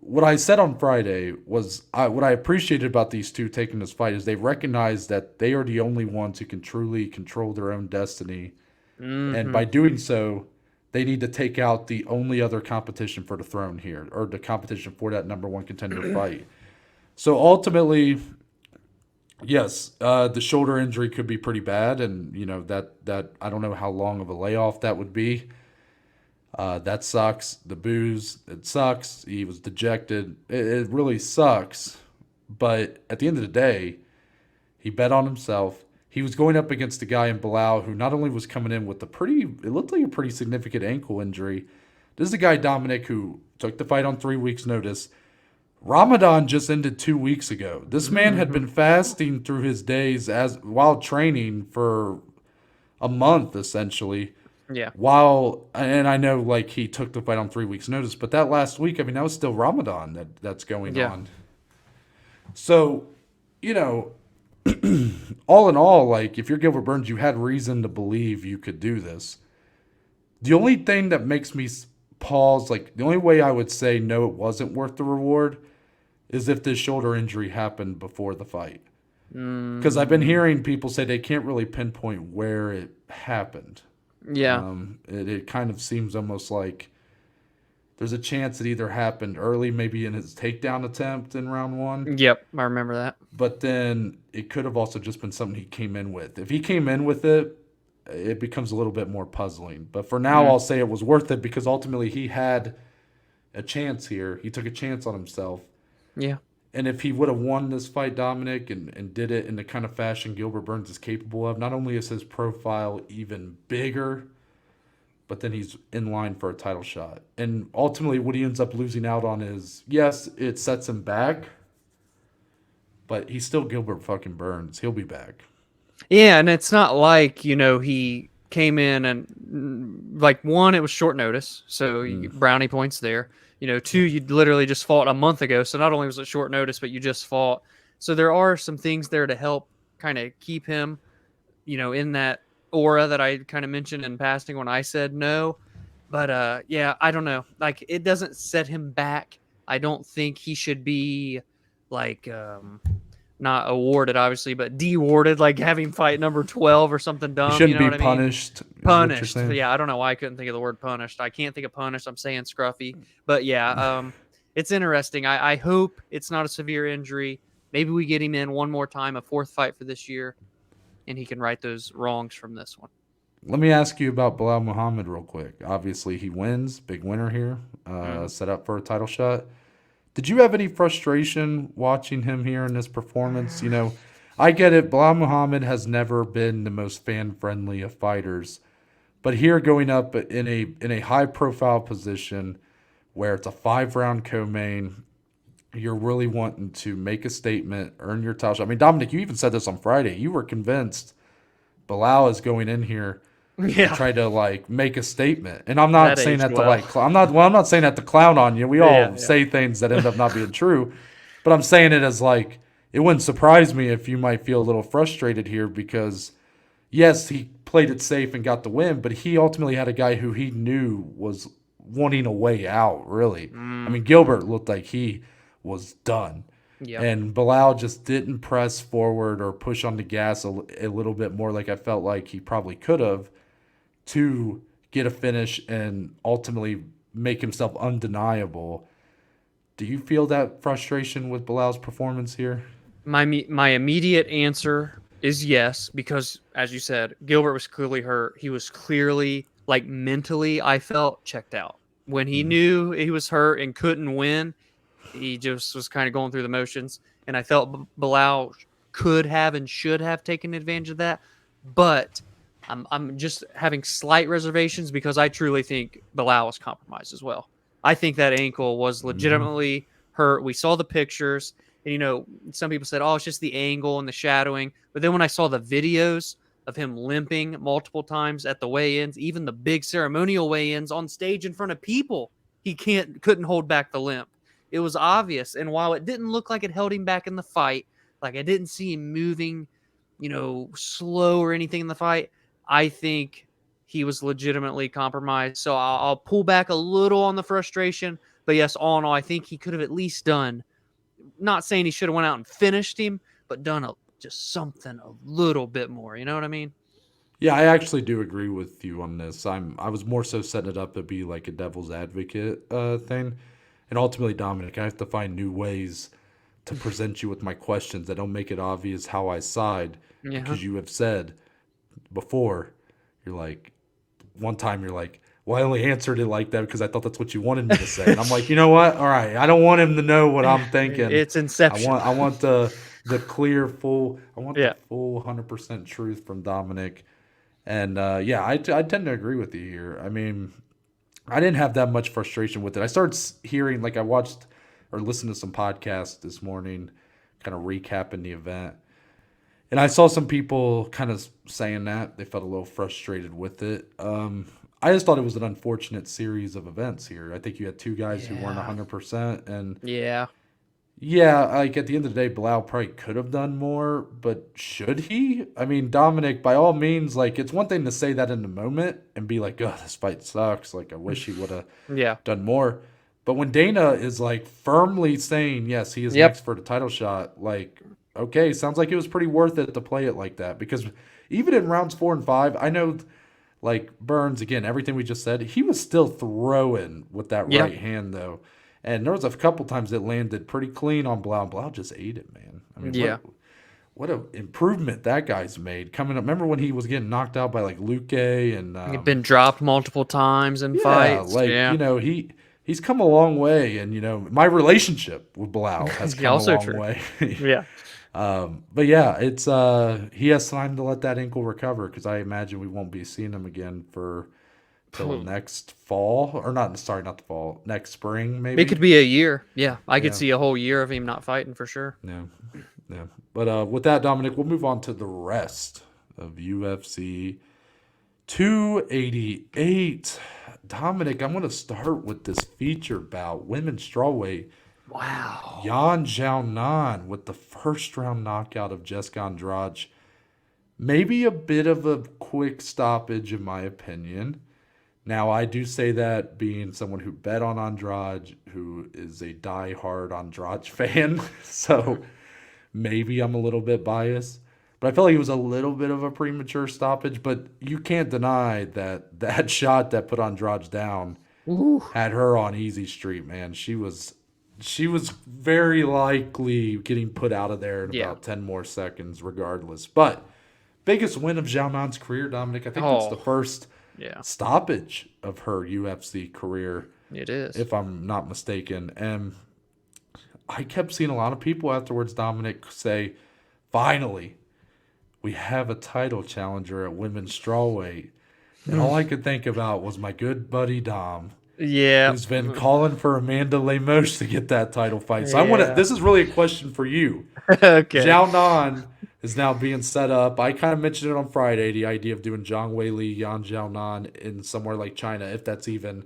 What I said on Friday was what I appreciated about these two taking this fight is they recognize that they are the only ones who can truly control their own destiny. And by doing so, they need to take out the only other competition for the throne here, or the competition for that number one contender fight. So ultimately, yes, the shoulder injury could be pretty bad, and that I don't know how long of a layoff that would be. That sucks. The booze, it sucks. He was dejected. It really sucks. But at the end of the day, he bet on himself. He was going up against a guy in Belal who not only was coming in with it looked like a pretty significant ankle injury. This is a guy, Dominic, who took the fight on 3 weeks' notice. Ramadan just ended 2 weeks ago. This man had been fasting through his days while training for a month, essentially. Yeah. And I know like he took the fight on 3 weeks' notice, but that last week, I mean, that was still Ramadan that's going on. So, all in all, like if you're Gilbert Burns, you had reason to believe you could do this. The only thing that makes me pause, like the only way I would say no, it wasn't worth the reward, is if this shoulder injury happened before the fight. Because I've been hearing people say they can't really pinpoint where it happened. Yeah. It kind of seems almost like there's a chance it either happened early, maybe in his takedown attempt in round one. Yep, I remember that. But then it could have also just been something he came in with. If he came in with it, it becomes a little bit more puzzling. But for now, I'll say it was worth it because ultimately he had a chance here. He took a chance on himself. Yeah. And if he would have won this fight, Dominic, and did it in the kind of fashion Gilbert Burns is capable of, not only is his profile even bigger, but then he's in line for a title shot. And ultimately what he ends up losing out on is, yes, it sets him back, but he's still Gilbert fucking Burns. He'll be back. Yeah, and it's not like, he came in and, like, one, it was short notice, so brownie points there. Two, you literally just fought a month ago, so not only was it short notice, but you just fought. So there are some things there to help kind of keep him, in that aura that I kind of mentioned in passing when I said no. But, yeah, I don't know. Like, it doesn't set him back. I don't think he should be, like, not awarded, obviously, but de-awarded, like having fight number 12 or something dumb. He shouldn't be be punished. Punished. Yeah, I don't know why I couldn't think of the word punished. I can't think of punished. I'm saying scruffy. But yeah, it's interesting. I hope it's not a severe injury. Maybe we get him in one more time, a fourth fight for this year, and he can right those wrongs from this one. Let me ask you about Belal Muhammad real quick. Obviously, he wins. Big winner here. Set up for a title shot. Did you have any frustration watching him here in this performance? I get it. Belal Muhammad has never been the most fan-friendly of fighters. But here going up in a high-profile position where it's a 5-round co-main, you're really wanting to make a statement, earn your title shot. I mean, Dominic, you even said this on Friday. You were convinced Belal is going in here to try to make a statement. And I'm not saying that to I'm not saying that to clown on you. We all say things that end up not being true. But I'm saying it as it wouldn't surprise me if you might feel a little frustrated here because yes, he played it safe and got the win, but he ultimately had a guy who he knew was wanting a way out, really. I mean, Gilbert looked like he was done. Yeah. And Belal just didn't press forward or push on the gas a little bit more like I felt like he probably could have to get a finish and ultimately make himself undeniable. Do you feel that frustration with Bilal's performance here? My immediate answer is yes, because as you said, Gilbert was clearly hurt. He was clearly, like, mentally, I felt checked out. When he knew he was hurt and couldn't win, he just was kind of going through the motions. And I felt Belal could have and should have taken advantage of that. But I'm just having slight reservations because I truly think Belal was compromised as well. I think that ankle was legitimately hurt. We saw the pictures. And, you know, some people said, oh, it's just the angle and the shadowing. But then when I saw the videos of him limping multiple times at the weigh-ins, even the big ceremonial weigh-ins on stage in front of people, he couldn't hold back the limp. It was obvious. And while it didn't look like it held him back in the fight, like I didn't see him moving, you know, slow or anything in the fight, I think he was legitimately compromised. So I'll pull back a little on the frustration. But yes, all in all, I think he could have at least done, not saying he should have went out and finished him, but done just something a little bit more. You know what I mean? Yeah, I actually do agree with you on this. I was more so setting it up to be like a devil's advocate thing. And ultimately, Dominic, I have to find new ways to present you with my questions that don't make it obvious how I side. Yeah. Because you have said before, you're like, one time you're like, well, I only answered it like that because I thought that's what you wanted me to say. And I'm like, you know what? All right, I don't want him to know what I'm thinking. It's Inception. I want the clear, full, I want Yeah. the full 100% truth from Dominic. And yeah, I tend to agree with you here. I mean, I didn't have that much frustration with it. I started hearing, like, I watched or listened to some podcasts this morning, kind of recapping the event. And I saw some people kind of saying that they felt a little frustrated with it. I just thought it was an unfortunate series of events here. I think you had two guys who weren't 100%. And Yeah. yeah, like at the end of the day, Bilal probably could have done more, but should he? I mean, Dominic, by all means, like, it's one thing to say that in the moment and be like, oh, this fight sucks. Like, I wish he would have Yeah. done more. But when Dana is like firmly saying, yes, he is Yep. next for the title shot, like, okay, sounds like it was pretty worth it to play it like that. Because even in rounds 4 and 5, I know, like, Burns, again, everything we just said, he was still throwing with that Yeah. right hand, though. And there was a couple times it landed pretty clean on Blau. Blau just ate it, man. I mean, Yeah. what an improvement that guy's made coming up. Remember when he was getting knocked out by like Luque and He'd been dropped multiple times in fights. like Yeah. you know he's come a long way, and you know my relationship with Blau has come Also a long true. way. Yeah. But yeah, it's he has time to let that ankle recover because I imagine we won't be seeing him again for till next fall, or not. Sorry, not the fall. Next spring, maybe. It could be a year. Yeah. I could Yeah. see a whole year of him not fighting for sure. Yeah, yeah. But with that, Dominic, we'll move on to the rest of UFC 288. Dominic, I'm going to start with this feature bout, women's strawweight. Wow. Xiaonan with the first round knockout of Jessica Andrade. Maybe a bit of a quick stoppage, in my opinion. Now, I do say that being someone who bet on Andrade, who is a diehard Andrade fan, so maybe I'm a little bit biased. But I felt like it was a little bit of a premature stoppage, but you can't deny that that shot that put Andrade down Ooh. had her on easy street, man. She was very likely getting put out of there in Yeah. about 10 more seconds regardless. But biggest win of Xiaonan's career, Dominic. I think it's the first Yeah. stoppage of her UFC career, It is. if I'm not mistaken. And I kept seeing a lot of people afterwards, Dominic, say, finally, we have a title challenger at women's strawweight. And all I could think about was my good buddy Dom, Yeah. who's been calling for Amanda Lemos to get that title fight. So I want to. Yeah. This is really a question for you. Okay. Xiaonan is now being set up. I kind of mentioned it on Friday, the idea of doing Zhang Weili, Yan Xiaonan in somewhere like China, if that's even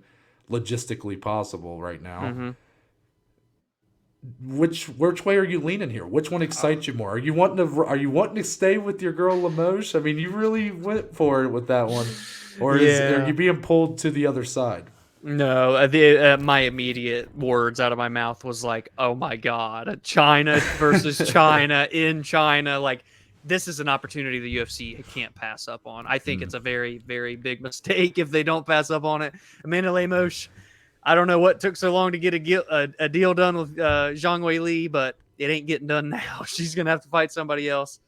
logistically possible right now. Mm-hmm. which way are you leaning here? Which one excites you more? Are you wanting to stay with your girl Lemos? I mean, you really went for it with that one, or are Yeah. you being pulled to the other side? No, my immediate words out of my mouth was like, "Oh my God, China versus China in China!" Like, this is an opportunity the UFC can't pass up on. I think it's a very, very big mistake if they don't pass up on it. Amanda Lemos, I don't know what took so long to get a deal done with Zhang Wei Li, but it ain't getting done now. She's gonna have to fight somebody else.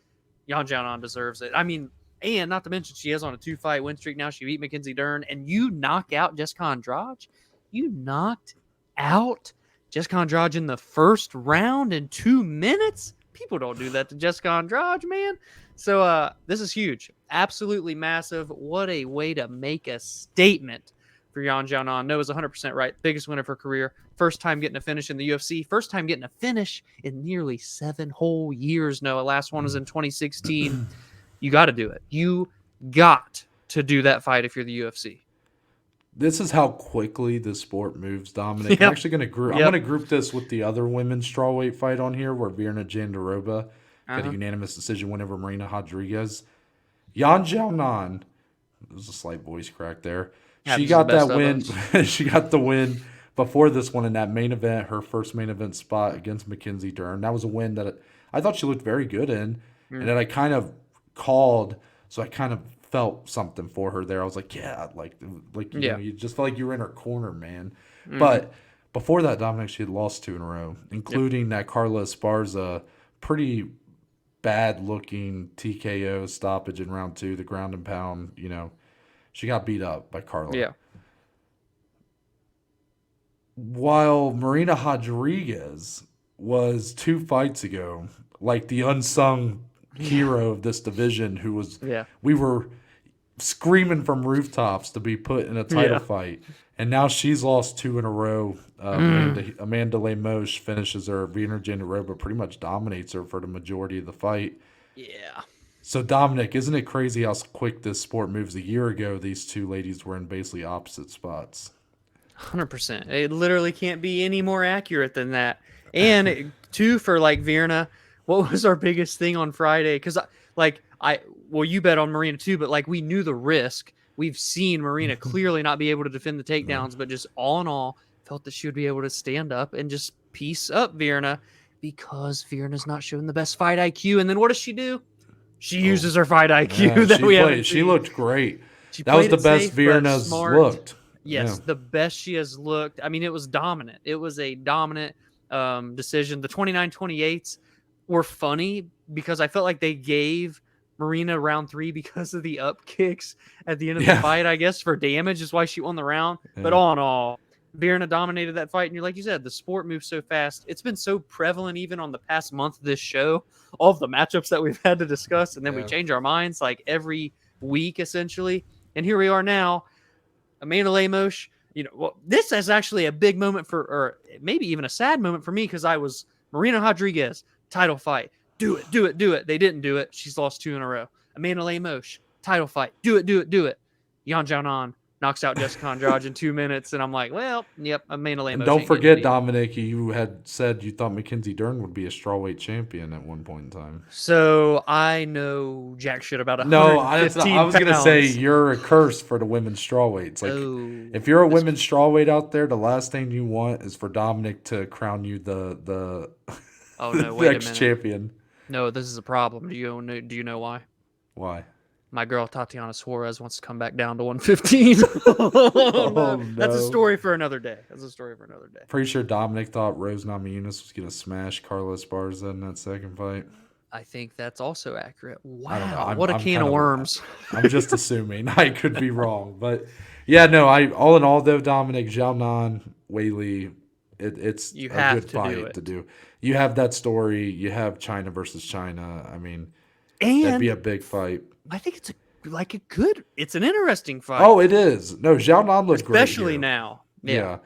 Yan Xiaonan deserves it. I mean, and not to mention, she is on a 2-fight win streak now. She beat Mackenzie Dern, and you knock out Jessica Andrade. You knocked out Jessica Andrade in the first round in 2 minutes. People don't do that to Jessica Andrade, man. So this is huge, absolutely massive. What a way to make a statement for Yan Xiaonan. Noah's 100% right. Biggest win of her career. First time getting a finish in the UFC. First time getting a finish in nearly 7 whole years, Noah. Last one was in 2016. You got to do it. You got to do that fight if you're the UFC. This is how quickly the sport moves, Dominic. I'm actually going to I'm going to group this with the other women's strawweight fight on here, where Virna Jandiroba got a unanimous decision win over Marina Rodriguez. Yan Xiaonan, there's a slight voice crack there. She got that win. She got the win before this one in that main event, her first main event spot against Mackenzie Dern. That was a win that I thought she looked very good in, and that I kind of called, so I kind of felt something for her there. I was like, yeah, you know, you just felt like you were in her corner, man. But before that, Dominic, she had lost 2 in a row, including that Carla Esparza pretty bad-looking TKO stoppage in round 2, the ground and pound, you know. She got beat up by Carla. Yeah. While Marina Rodriguez was 2 fights ago, like the unsung hero of this division, who was, we were screaming from rooftops to be put in a title fight. And now she's lost 2 in a row. Amanda Lemos finishes her. Virna Jandiroba pretty much dominates her for the majority of the fight. Yeah. So, Dominic, isn't it crazy how quick this sport moves? A year ago, these 2 ladies were in basically opposite spots. 100%. It literally can't be any more accurate than that. And too, for like Virna, what was our biggest thing on Friday? Because you bet on Marina too, but like we knew the risk. We've seen Marina clearly not be able to defend the takedowns, but just all in all, felt that she would be able to stand up and just piece up Virna, because Virna's not showing the best fight IQ. And then what does she do? She uses her fight IQ that we haven't seen. She looked great. That was the best Virna's looked. Yes, the best she has looked. I mean, it was dominant. It was a dominant decision. The 29-28s were funny because I felt like they gave Marina round 3 because of the up kicks at the end of the fight, I guess, for damage is why she won the round. But all in all, Virna dominated that fight. And you're like you said, the sport moves so fast. It's been so prevalent even on the past month of this show, all of the matchups that we've had to discuss, and then we change our minds like every week essentially. And here we are now. Amanda Lemos, this is actually a big moment or maybe even a sad moment for me, because I was Marina Rodriguez, title fight. Do it, do it, do it. They didn't do it. She's lost 2 in a row. Amanda Lemos, title fight. Do it, do it, do it. Yan Xiaonan knocks out Jessica Andrade in 2 minutes, and I'm like, well, yep, Amanda Lemos. And don't forget, Dominic, you had said you thought Mackenzie Dern would be a strawweight champion at one point in time. So I know jack shit about 115 No, I was going to say you're a curse for the women's strawweights. Like, if you're a women's strawweight out there, the last thing you want is for Dominic to crown you the next champion. No, this is a problem. Do you know why? Why? My girl Tatiana Suarez wants to come back down to 115. No. That's a story for another day. Pretty sure Dominic thought Rose Namajunas was going to smash Carla Esparza in that second fight. I think that's also accurate. Wow, I don't know. what a can of worms. I'm just assuming. I could be wrong. But, yeah, no, all in all, though, Dominic, Xiaonan, Weili, it's a good fight to do. You have that story. You have China versus China. I mean, that'd be a big fight. I think it's an interesting fight. Oh, it is. No, Xiaonan looks great. Especially now. Yeah.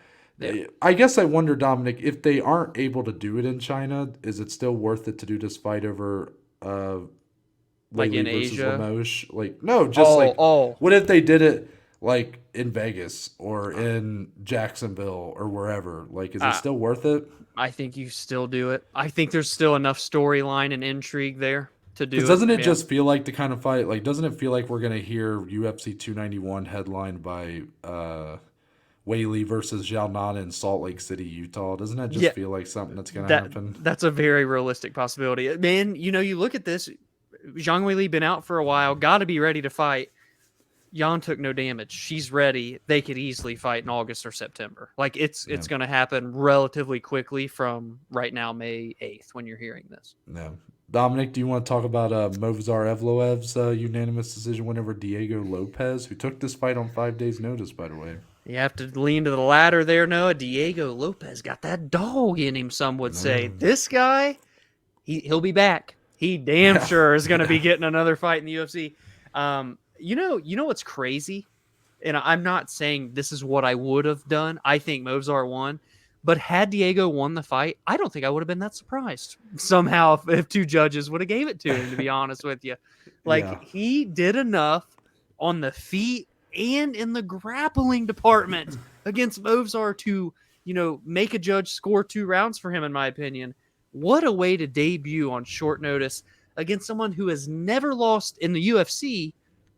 I guess I wonder, Dominic, if they aren't able to do it in China, is it still worth it to do this fight over like in Asia? Lemos? Like, no, just what if they did it like in Vegas or in Jacksonville or wherever? Like, is it Uh, still worth it? I think you still do it. I think there's still enough storyline and intrigue there to Because do it. doesn't it Yeah. just feel like the kind of fight? Like, doesn't it feel like we're gonna hear UFC 291 headlined by Whaley versus Xiaonan in Salt Lake City, Utah? Doesn't that just Yeah, feel like something that's gonna that happen? that's a very realistic possibility. Man, you look at this. Zhang Weili been out for a while, got to be ready to fight. Yan took no damage. She's ready. They could easily fight in August or September. Like it's Yeah. going to happen relatively quickly from right now, May 8th, when you're hearing this. No. Dominic, do you want to talk about Movsar Evloev's unanimous decision win over Diego Lopes, who took this fight on 5 days' notice, by the way? You have to lean to the ladder there, Noah. Diego Lopes got that dog in him, some would say. This guy, he'll be back. He damn sure is going to be getting another fight in the UFC. You know what's crazy? And I'm not saying this is what I would have done. I think Movsar won. But had Diego won the fight, I don't think I would have been that surprised somehow if two judges would have gave it to him, to be honest with you. Like, Yeah. he did enough on the feet and in the grappling department against Movsar to, make a judge score 2 rounds for him, in my opinion. What a way to debut on short notice against someone who has never lost in the UFC,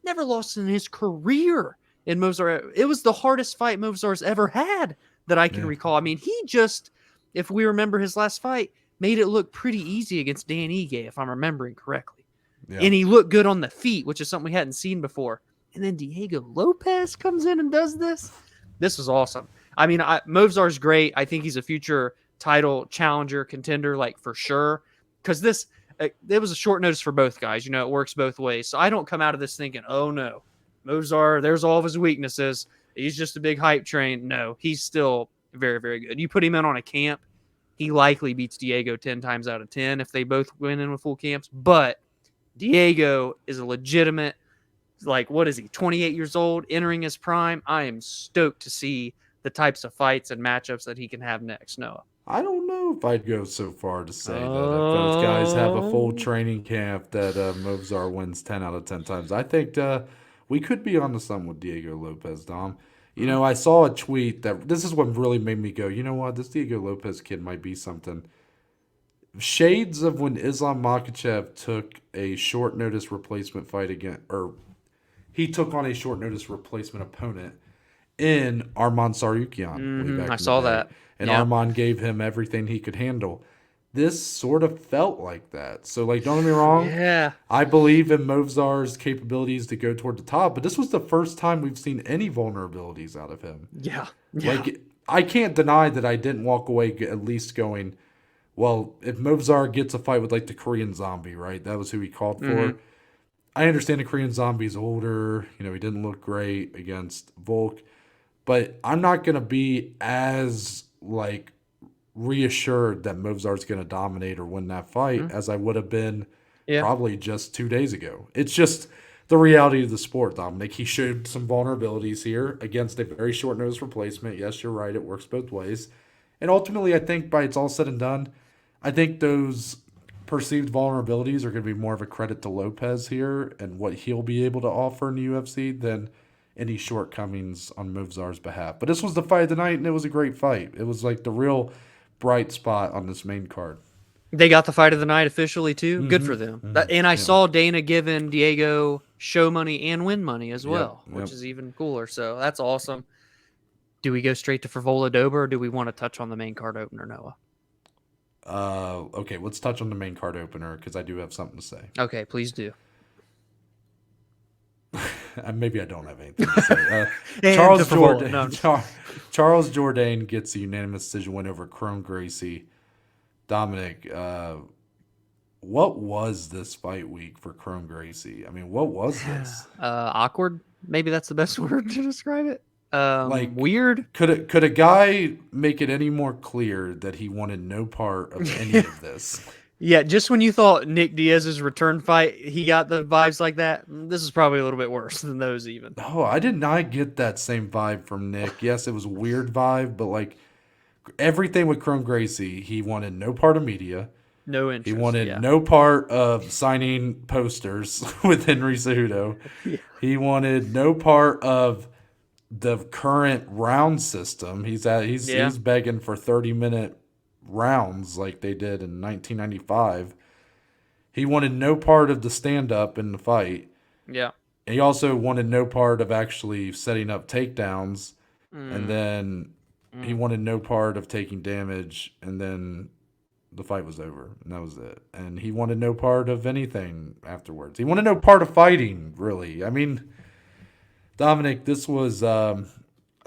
never lost in his career in Movsar. It was the hardest fight Movsar's ever had that I can recall. I mean, he just, if we remember his last fight, made it look pretty easy against Dan Ige, if I'm remembering correctly. Yeah. And he looked good on the feet, which is something we hadn't seen before. And then Diego Lopes comes in and does this. This was awesome. I mean, Movsar's great. I think he's a future title challenger, contender, like for sure. Because it was a short notice for both guys. It works both ways. So I don't come out of this thinking, oh no, Movsar, there's all of his weaknesses. He's just a big hype train. No, he's still very, very good. You put him in on a camp, he likely beats Diego 10 times out of 10 if they both win in with full camps. But Diego is a legitimate, what is he, 28 years old, entering his prime. I am stoked to see the types of fights and matchups that he can have next, Noah. I don't know if I'd go so far to say that if both guys have a full training camp that Movsar wins 10 out of 10 times. I think we could be onto something with Diego Lopes, Dom. I saw a tweet that this is what really made me go, you know what, this Diego Lopes kid might be something. Shades of when Islam Makhachev took a short notice replacement fight again, or he took on a short notice replacement opponent in Arman Tsarukyan. Way back I in saw the day. that. And Yeah. Arman gave him everything he could handle. This sort of felt like that. So, don't get me wrong. Yeah. I believe in Movsar's capabilities to go toward the top, but this was the first time we've seen any vulnerabilities out of him. Yeah. I can't deny that I didn't walk away at least going, well, if Movsar gets a fight with the Korean Zombie, right? That was who he called for. Mm-hmm. I understand the Korean Zombie's older. He didn't look great against Volk. But I'm not going to be as, reassured that Movsar's going to dominate or win that fight as I would have been probably just 2 days ago. It's just the reality of the sport, Dominic. He showed some vulnerabilities here against a very short notice replacement. Yes, you're right. It works both ways. And ultimately, I think by it's all said and done, I think those perceived vulnerabilities are going to be more of a credit to Lopes here and what he'll be able to offer in the UFC than any shortcomings on Movsar's behalf. But this was the fight of the night, and it was a great fight. It was the real bright spot on this main card. They got the fight of the night officially too. Good for them. And I saw Dana giving Diego show money and win money as well, which is even cooler. So that's awesome. Do we go straight to Frevola Dober, or do we want to touch on the main card opener, Noah? Okay, let's touch on the main card opener because I do have something to say. Okay, please do. Maybe I don't have anything to say. Charles Jourdain gets a unanimous decision win over Kron Gracie. Dominic, what was this fight week for Kron Gracie? I mean, what was this? Awkward. Maybe that's the best word to describe it. Weird. Could a guy make it any more clear that he wanted no part of any of this? Yeah, just when you thought Nick Diaz's return fight, he got the vibes like that. This is probably a little bit worse than those even. Oh, I did not get that same vibe from Nick. Yes, it was a weird vibe, but everything with Kron Gracie, he wanted no part of media. No interest. He wanted no part of signing posters with Henry Cejudo. Yeah. He wanted no part of the current round system. He's begging for 30-minute rounds like they did in 1995. He wanted no part of the stand up in the fight. Yeah. And he also wanted no part of actually setting up takedowns. And then he wanted no part of taking damage. And then the fight was over. And that was it. And he wanted no part of anything afterwards. He wanted no part of fighting, really. I mean, Dominic, this was. I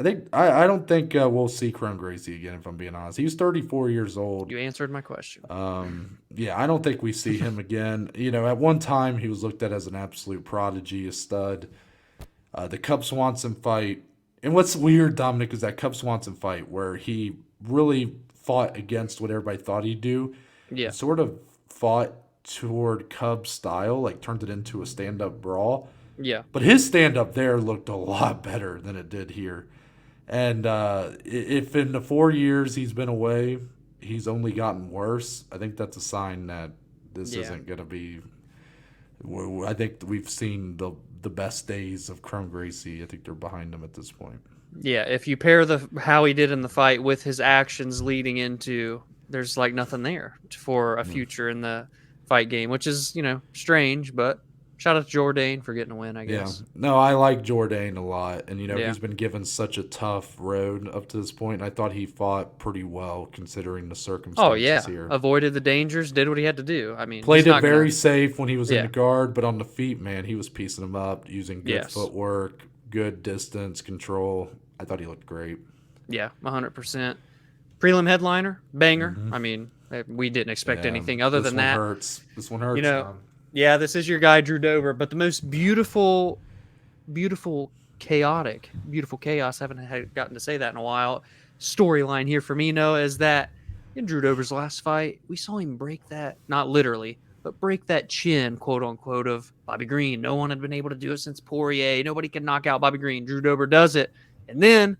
don't think we'll see Kron Gracie again, if I'm being honest. He was 34 years old. You answered my question. Yeah, I don't think we see him again. You know, at one time he was looked at as an absolute prodigy, a stud. The Cub Swanson fight, and what's weird, Dominic, is that Cub Swanson fight where he really fought against what everybody thought he'd do. Yeah. Sort of fought toward Cub style, like turned it into a stand-up brawl. Yeah. But his stand-up there looked a lot better than it did here. And if in the 4 years he's been away, he's only gotten worse, I think that's a sign that this isn't going to be. I think we've seen the best days of Kron Gracie. I think they're behind him at this point. Yeah, if you pair how he did in the fight with his actions leading into, there's like nothing there for a future in the fight game, which is, strange, but shout out to Jourdain for getting a win, I guess. Yeah. No, I like Jourdain a lot. And, he's been given such a tough road up to this point. And I thought he fought pretty well considering the circumstances here. Avoided the dangers, did what he had to do. I mean, played it very safe when he was in the guard, but on the feet, man, he was piecing them up, using good footwork, good distance control. I thought he looked great. Yeah, 100%. Prelim headliner, banger. Mm-hmm. I mean, we didn't expect anything other than that. This one hurts. Yeah, this is your guy, Drew Dober, but the most beautiful chaos, haven't gotten to say that in a while, storyline here for me, Noah, is that in Drew Dober's last fight, we saw him break that, not literally, but break that chin, quote unquote, of Bobby Green. No one had been able to do it since Poirier. Nobody can knock out Bobby Green. Drew Dober does it. And then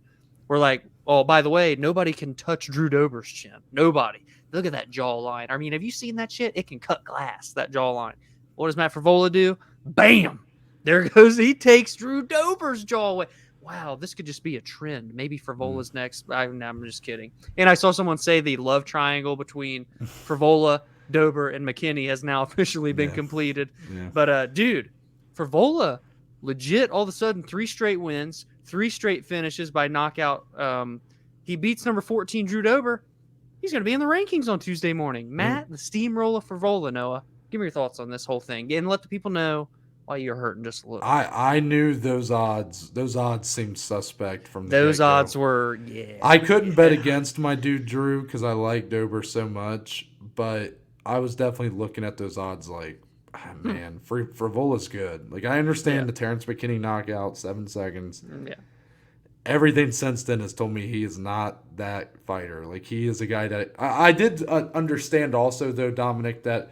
we're like, oh, by the way, nobody can touch Drew Dober's chin. Nobody. Look at that jawline. I mean, have you seen that shit? It can cut glass, that jawline. What does Matt Frevola do? Bam! There goes. He takes Drew Dober's jaw away. Wow, this could just be a trend. Maybe Frevola's next. I'm just kidding. And I saw someone say the love triangle between Frevola, Dober, and McKinney has now officially been completed. Yeah. But, dude, Frevola, legit, all of a sudden, 3 straight wins, 3 straight finishes by knockout. He beats number 14, Drew Dober. He's going to be in the rankings on Tuesday morning. Matt, the steamroller Frevola, Noah. Give me your thoughts on this whole thing, and let the people know why you're hurting just a little. I knew those odds. Those odds seemed suspect from the Those get-go. odds were, I couldn't bet against my dude Drew because I like Dober so much, but I was definitely looking at those odds like, man, Frevola's good. Like I understand the Terrence McKinney knockout, 7 seconds. Yeah. Everything since then has told me he is not that fighter. Like he is a guy that I did understand also though, Dominic, that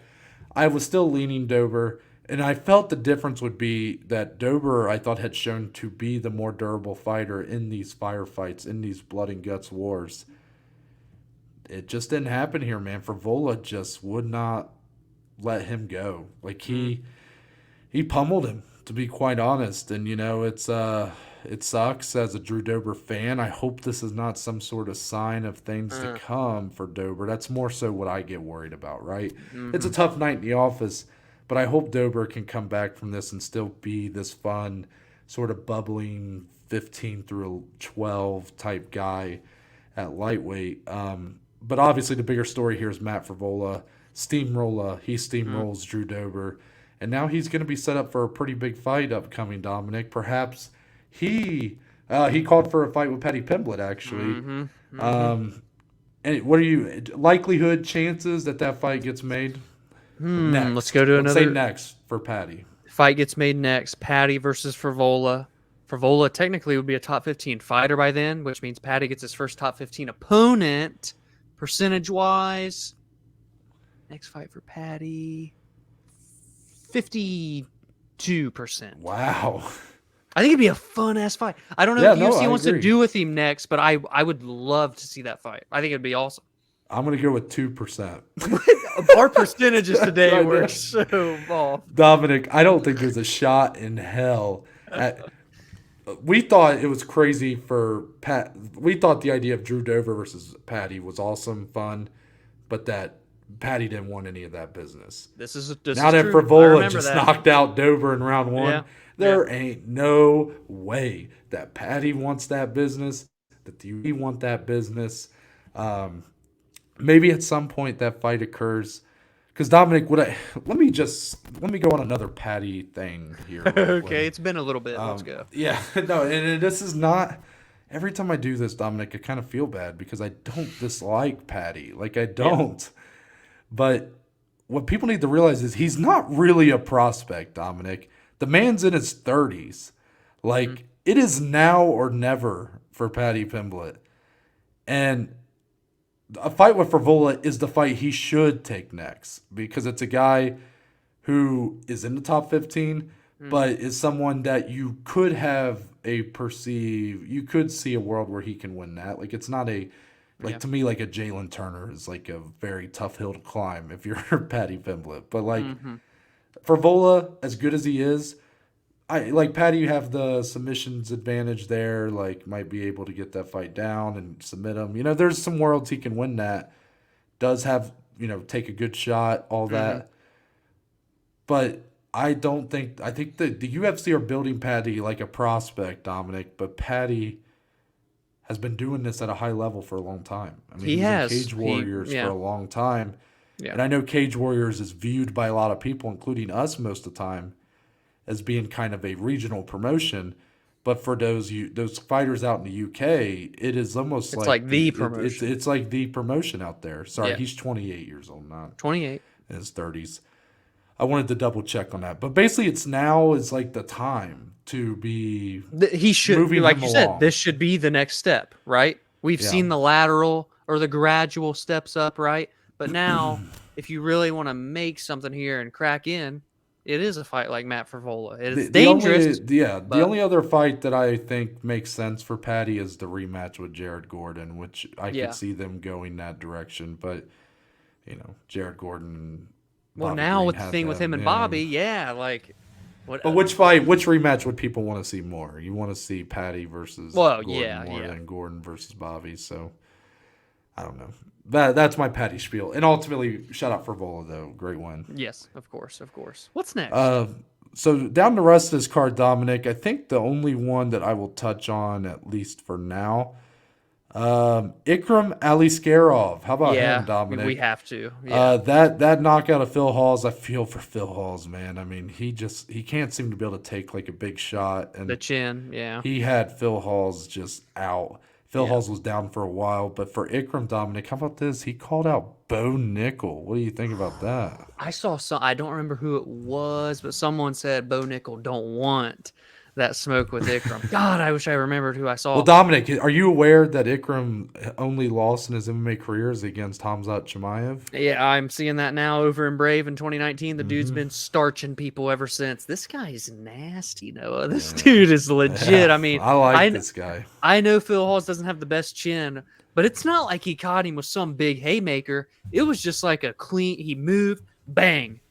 I was still leaning Dober, and I felt the difference would be that Dober, I thought, had shown to be the more durable fighter in these firefights, in these blood and guts wars. It just didn't happen here, man. Frevola just would not let him go. Like he pummeled him, to be quite honest. And it sucks as a Drew Dober fan. I hope this is not some sort of sign of things to come for Dober. That's more so what I get worried about, right? Mm-hmm. It's a tough night in the office, but I hope Dober can come back from this and still be this fun, sort of bubbling 15 through 12 type guy at lightweight. But obviously the bigger story here is Matt Frevola. Steamroller. He steamrolls Drew Dober. And now he's going to be set up for a pretty big fight upcoming, Dominic. Perhaps he called for a fight with Paddy Pimblett, actually. Mm-hmm. Mm-hmm. And what are you likelihood, chances that fight gets made? Next. Let's go to another. Say next for Paddy. Fight gets made next. Paddy versus Frevola. Frevola technically would be a top 15 fighter by then, which means Paddy gets his first top 15 opponent. Percentage-wise, next fight for Paddy, 52%. Wow. I think it'd be a fun-ass fight. I don't know what the UFC wants to do with him next, but I would love to see that fight. I think it'd be awesome. I'm going to go with 2%. Our percentages today were so off. Dominic, I don't think there's a shot in hell. we thought it was crazy for Pat. We thought the idea of Drew Dober versus Patty was awesome, fun, but that Patty didn't want any of that business. This is Now that true. I Frevola remember just that. knocked out Dober in round one, Yeah. there ain't no way that Patty wants that business, that the UFC want that business. Maybe at some point that fight occurs. Because Dominic, let me go on another Patty thing here. Okay, it's been a little bit. Let's go. Yeah, no, and this is not. Every time I do this, Dominic, I kind of feel bad because I don't dislike Patty. Like I don't. Yeah. But what people need to realize is he's not really a prospect, Dominic. The man's in his 30s. Like it is now or never for Patty Pimblett. And a fight with Frevola is the fight he should take next because it's a guy who is in the top 15, but is someone that you could you could see a world where he can win that. Like it's not to me, like a Jalen Turner is like a very tough hill to climb if you're Patty Pimblett. But like Frevola, as good as he is, like Patty, you have the submissions advantage there. Like, might be able to get that fight down and submit him. You know, there's some worlds he can win that. Does have, take a good shot, all that. But I think the UFC are building Patty like a prospect, Dominic. But Patty has been doing this at a high level for a long time. I mean, he has. In Cage Warriors for a long time. Yeah. And I know Cage Warriors is viewed by a lot of people, including us most of the time, as being kind of a regional promotion, but for those fighters out in the UK, it is almost like the promotion. It's like the promotion out there. Sorry, he's 28 years old, not 28 in his 30s. I wanted to double check on that, but basically, it's like the time to be. He should, moving like him you along. said, this should be the next step, right? We've seen the lateral or the gradual steps up, right? But now, if you really want to make something here and crack in. It is a fight like Matt Frevola. It's dangerous. The only other fight that I think makes sense for Patty is the rematch with Jared Gordon, which I could see them going that direction. But, Jared Gordon. Well, now with the thing with him and Bobby, like. But which rematch would people want to see more? You want to see Patty versus Gordon more than Gordon versus Bobby. So, I don't know. That's my Patty spiel. And ultimately, shout out Frevola, though. Great win. Yes, of course. What's next? So down the rest of this card, Dominic, I think the only one that I will touch on, at least for now, Ikram Aliskerov. How about him, Dominic? We have to. Yeah. That knockout of Phil Hawes, I feel for Phil Hawes, man. I mean, he can't seem to be able to take like a big shot. And the chin, he had Phil Hawes just out. Phil Hawes was down for a while, but for Ikram, Dominic, how about this? He called out Bo Nickel. What do you think about that? I saw I don't remember who it was, but someone said Bo Nickel don't want that smoke with Ikram. God, I wish I remembered who I saw. Well, Dominic, are you aware that Ikram only loss in his MMA career is against Khamzat Chimaev? Yeah, I'm seeing that now over in Brave in 2019. The dude's been starching people ever since. This guy's nasty, Noah. This dude is legit. Yeah, I mean, I like this guy. I know Phil Hawes doesn't have the best chin, but it's not like he caught him with some big haymaker. It was just like a clean, he moved, bang,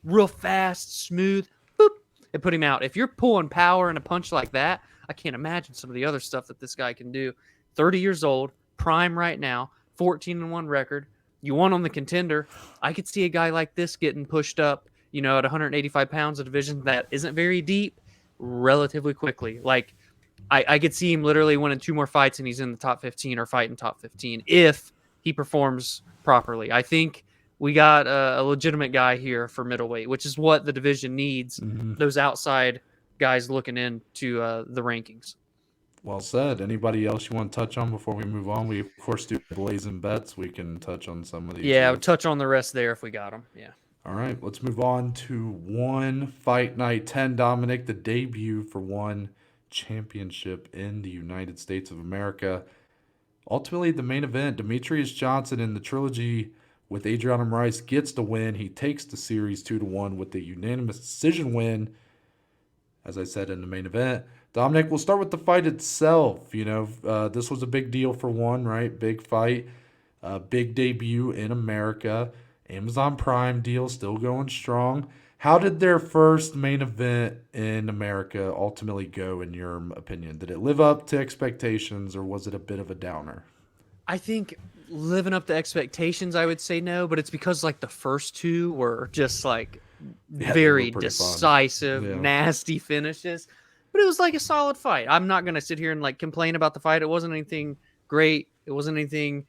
real fast, smooth, boop. It put him out. If you're pulling power in a punch like that, I can't imagine some of the other stuff that this guy can do. 30 years old, prime right now, 14-1 record. You won on the contender. I could see a guy like this getting pushed up, at 185 pounds, a division that isn't very deep, relatively quickly. Like, I could see him literally winning 2 more fights and he's in the top 15 or fighting top 15 if he performs properly. I think we got a legitimate guy here for middleweight, which is what the division needs. Those outside guys looking into the rankings. Well said. Anybody else you want to touch on before we move on? We, of course, do Blazin Bets. We can touch on some of these. Yeah, we'll touch on the rest there if we got them. Yeah. All right, let's move on to One Fight Night 10, Dominic, the debut for One Championship in the United States of America. Ultimately, the main event, Demetrious Johnson in the trilogy with Adriano Moraes gets the win. He takes the series 2-1 with the unanimous decision win, as I said in the main event. Dominic, we'll start with the fight itself. This was a big deal for One, right? Big fight, big debut in America. Amazon Prime deal still going strong. How did their first main event in America ultimately go, in your opinion? Did it live up to expectations, or was it a bit of a downer? I think living up to expectations, I would say no, but it's because like the first two were just like Yeah, they were very pretty fun. decisive, Yeah. nasty finishes. But it was like a solid fight. I'm not gonna sit here and like complain about the fight. It wasn't anything great. It wasn't anything,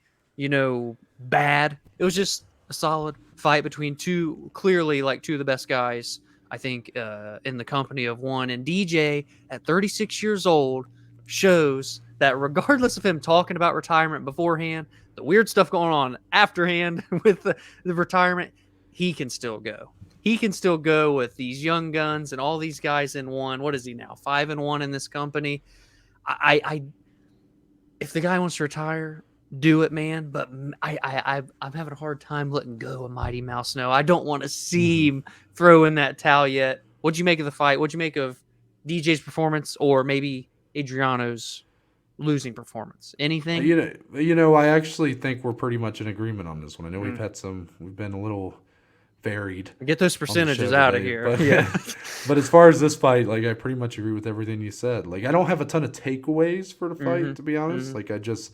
bad. It was just a solid fight between two, clearly like two of the best guys, I think, in the company of one. And DJ at 36 years old shows that regardless of him talking about retirement beforehand, the weird stuff going on afterhand with the retirement, he can still go. He can still go with these young guns and all these guys in one. What is he now? 5-1 in this company. I if the guy wants to retire, do it, man. But I'm having a hard time letting go of Mighty Mouse. No, I don't want to see him throw in that towel yet. What'd you make of the fight? What'd you make of DJ's performance, or maybe Adriano's losing performance? Anything? I actually think we're pretty much in agreement on this one. I know we've been a little varied. Get those on the percentages show out of today, here. but, Yeah. but as far as this fight, like, I pretty much agree with everything you said. Like, I don't have a ton of takeaways for the fight, to be honest. Like, I just,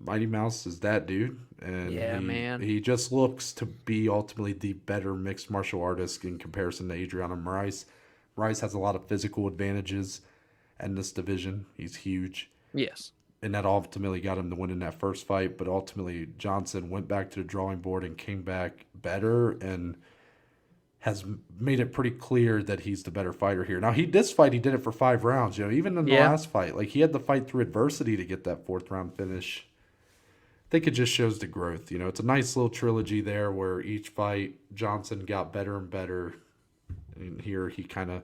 Mighty Mouse is that dude, and Yeah, man. he just looks to be ultimately the better mixed martial artist in comparison to Adriano Moraes. Moraes has a lot of physical advantages in this division. He's huge. Yes. And that ultimately got him to win in that first fight. But ultimately, Johnson went back to the drawing board and came back better and has made it pretty clear that he's the better fighter here. Now, this fight, he did it for 5 rounds. Even in the last fight, like, he had to fight through adversity to get that 4th round finish. I think it just shows the growth. It's a nice little trilogy there where each fight, Johnson got better and better. And here he kind of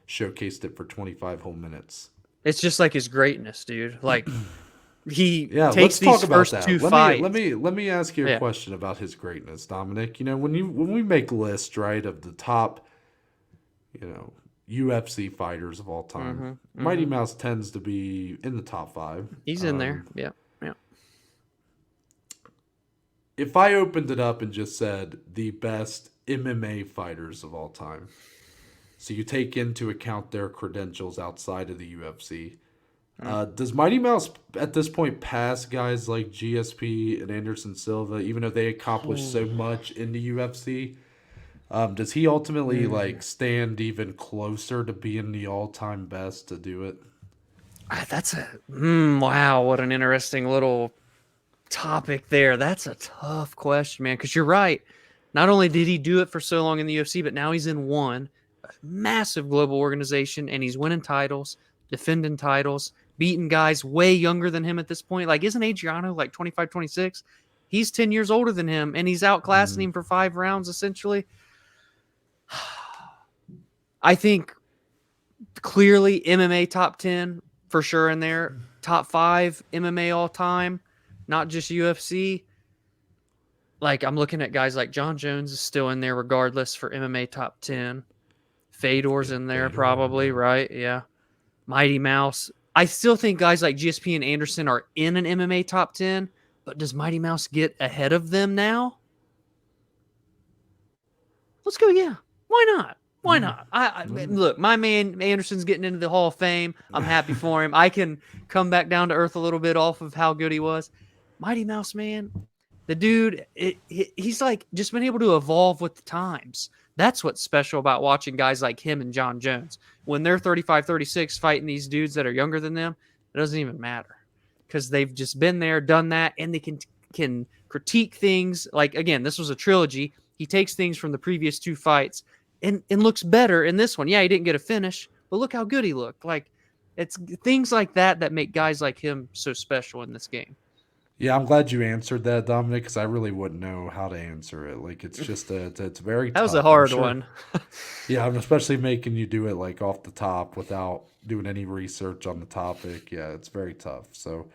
showcased it for 25 whole minutes. It's just like his greatness, dude. Like, he let's takes these talk about first that. two Let fights. me ask you a question about his greatness, Dominic. When we make lists, right, of the top, UFC fighters of all time, Mighty Mouse tends to be in the top 5. He's in there. Yeah. Yeah. If I opened it up and just said the best MMA fighters of all time, so you take into account their credentials outside of the UFC, does Mighty Mouse at this point pass guys like GSP and Anderson Silva, even though they accomplished so much in the UFC? Does he ultimately stand even closer to being the all-time best to do it? That's wow, what an interesting little topic there. That's a tough question, man, because you're right. Not only did he do it for so long in the UFC, but now he's in one massive global organization, and he's winning titles, defending titles, beating guys way younger than him at this point. Like, isn't Adriano like 25, 26? He's 10 years older than him, and he's outclassing him for 5 rounds, essentially. I think clearly MMA top 10 for sure in there. Top 5 MMA all time, not just UFC. Like, I'm looking at guys like John Jones is still in there regardless for MMA top 10. Fedor's in there probably, right? Yeah. Mighty Mouse. I still think guys like GSP and Anderson are in an MMA top 10, but does Mighty Mouse get ahead of them now? Let's go, yeah. Why not? Why not? Look, my man Anderson's getting into the Hall of Fame. I'm happy for him. I can come back down to earth a little bit off of how good he was. Mighty Mouse, man, the dude, he's like just been able to evolve with the times. That's what's special about watching guys like him and John Jones. When they're 35, 36 fighting these dudes that are younger than them, it doesn't even matter because they've just been there, done that, and they can critique things. Like, again, this was a trilogy. He takes things from the previous 2 fights and looks better in this one. Yeah, he didn't get a finish, but look how good he looked. Like, it's things like that make guys like him so special in this game. Yeah, I'm glad you answered that, Dominic, because I really wouldn't know how to answer it. Like, it's just it's very That tough. was a hard one. Yeah, I'm especially making you do it like off the top without doing any research on the topic. Yeah, it's very tough. So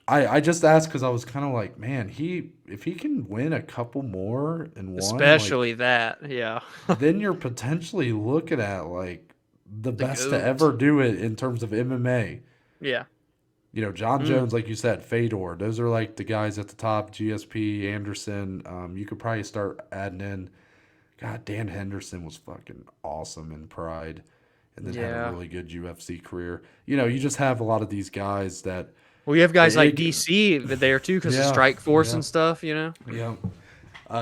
I just asked because I was kind of like, man, if he can win a couple more in one, Especially that, yeah. then you're potentially looking at like the best GOAT. to ever do it in terms of MMA. Yeah. John Jones, like you said, Fedor. Those are like the guys at the top. GSP, Anderson. You could probably start adding in God, Dan Henderson was fucking awesome in Pride, and then had a really good UFC career. You just have a lot of these guys that. Well, you have guys like DC there too because of Strike Force and stuff. Yeah.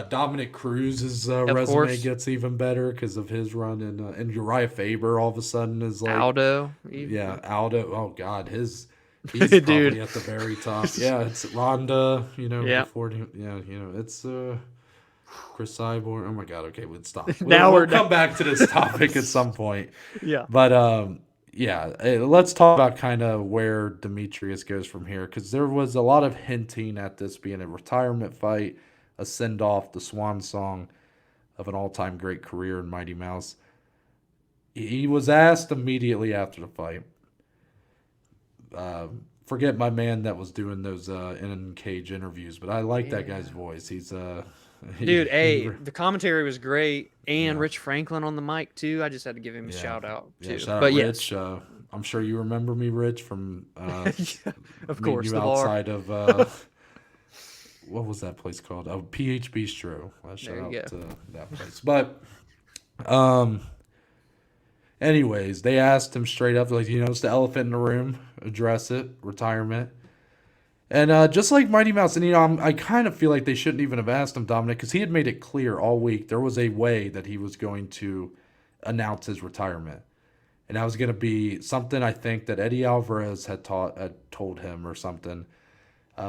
Dominic Cruz's Of resume course. gets even better because of his run, and Uriah Faber all of a sudden is like Aldo. Aldo. Oh God, he's probably at the very top. Yeah, it's Ronda. Before it's Chris Cyborg. Oh my God. Okay, let's stop. We'll come back to this topic at some point. Yeah, but let's talk about kind of where Demetrious goes from here, because there was a lot of hinting at this being a retirement fight, a send-off, the swan song of an all-time great career in Mighty Mouse. He was asked immediately after the fight. Forget my man that was doing those in cage interviews, but I like that guy's voice. He's the commentary was great, and Rich Franklin on the mic too. I just had to give him a shout out too. Shout out Rich. I'm sure you remember me, Rich, from of course, you the outside bar. of what was that place called? Oh, PH Bistro. Shout out to that place. But anyways, they asked him straight up, like, it's the elephant in the room, address it, retirement. And just like Mighty Mouse, and I kind of feel like they shouldn't even have asked him, Dominic, because he had made it clear all week there was a way that he was going to announce his retirement. And that was going to be something, I think, that Eddie Alvarez had told him or something.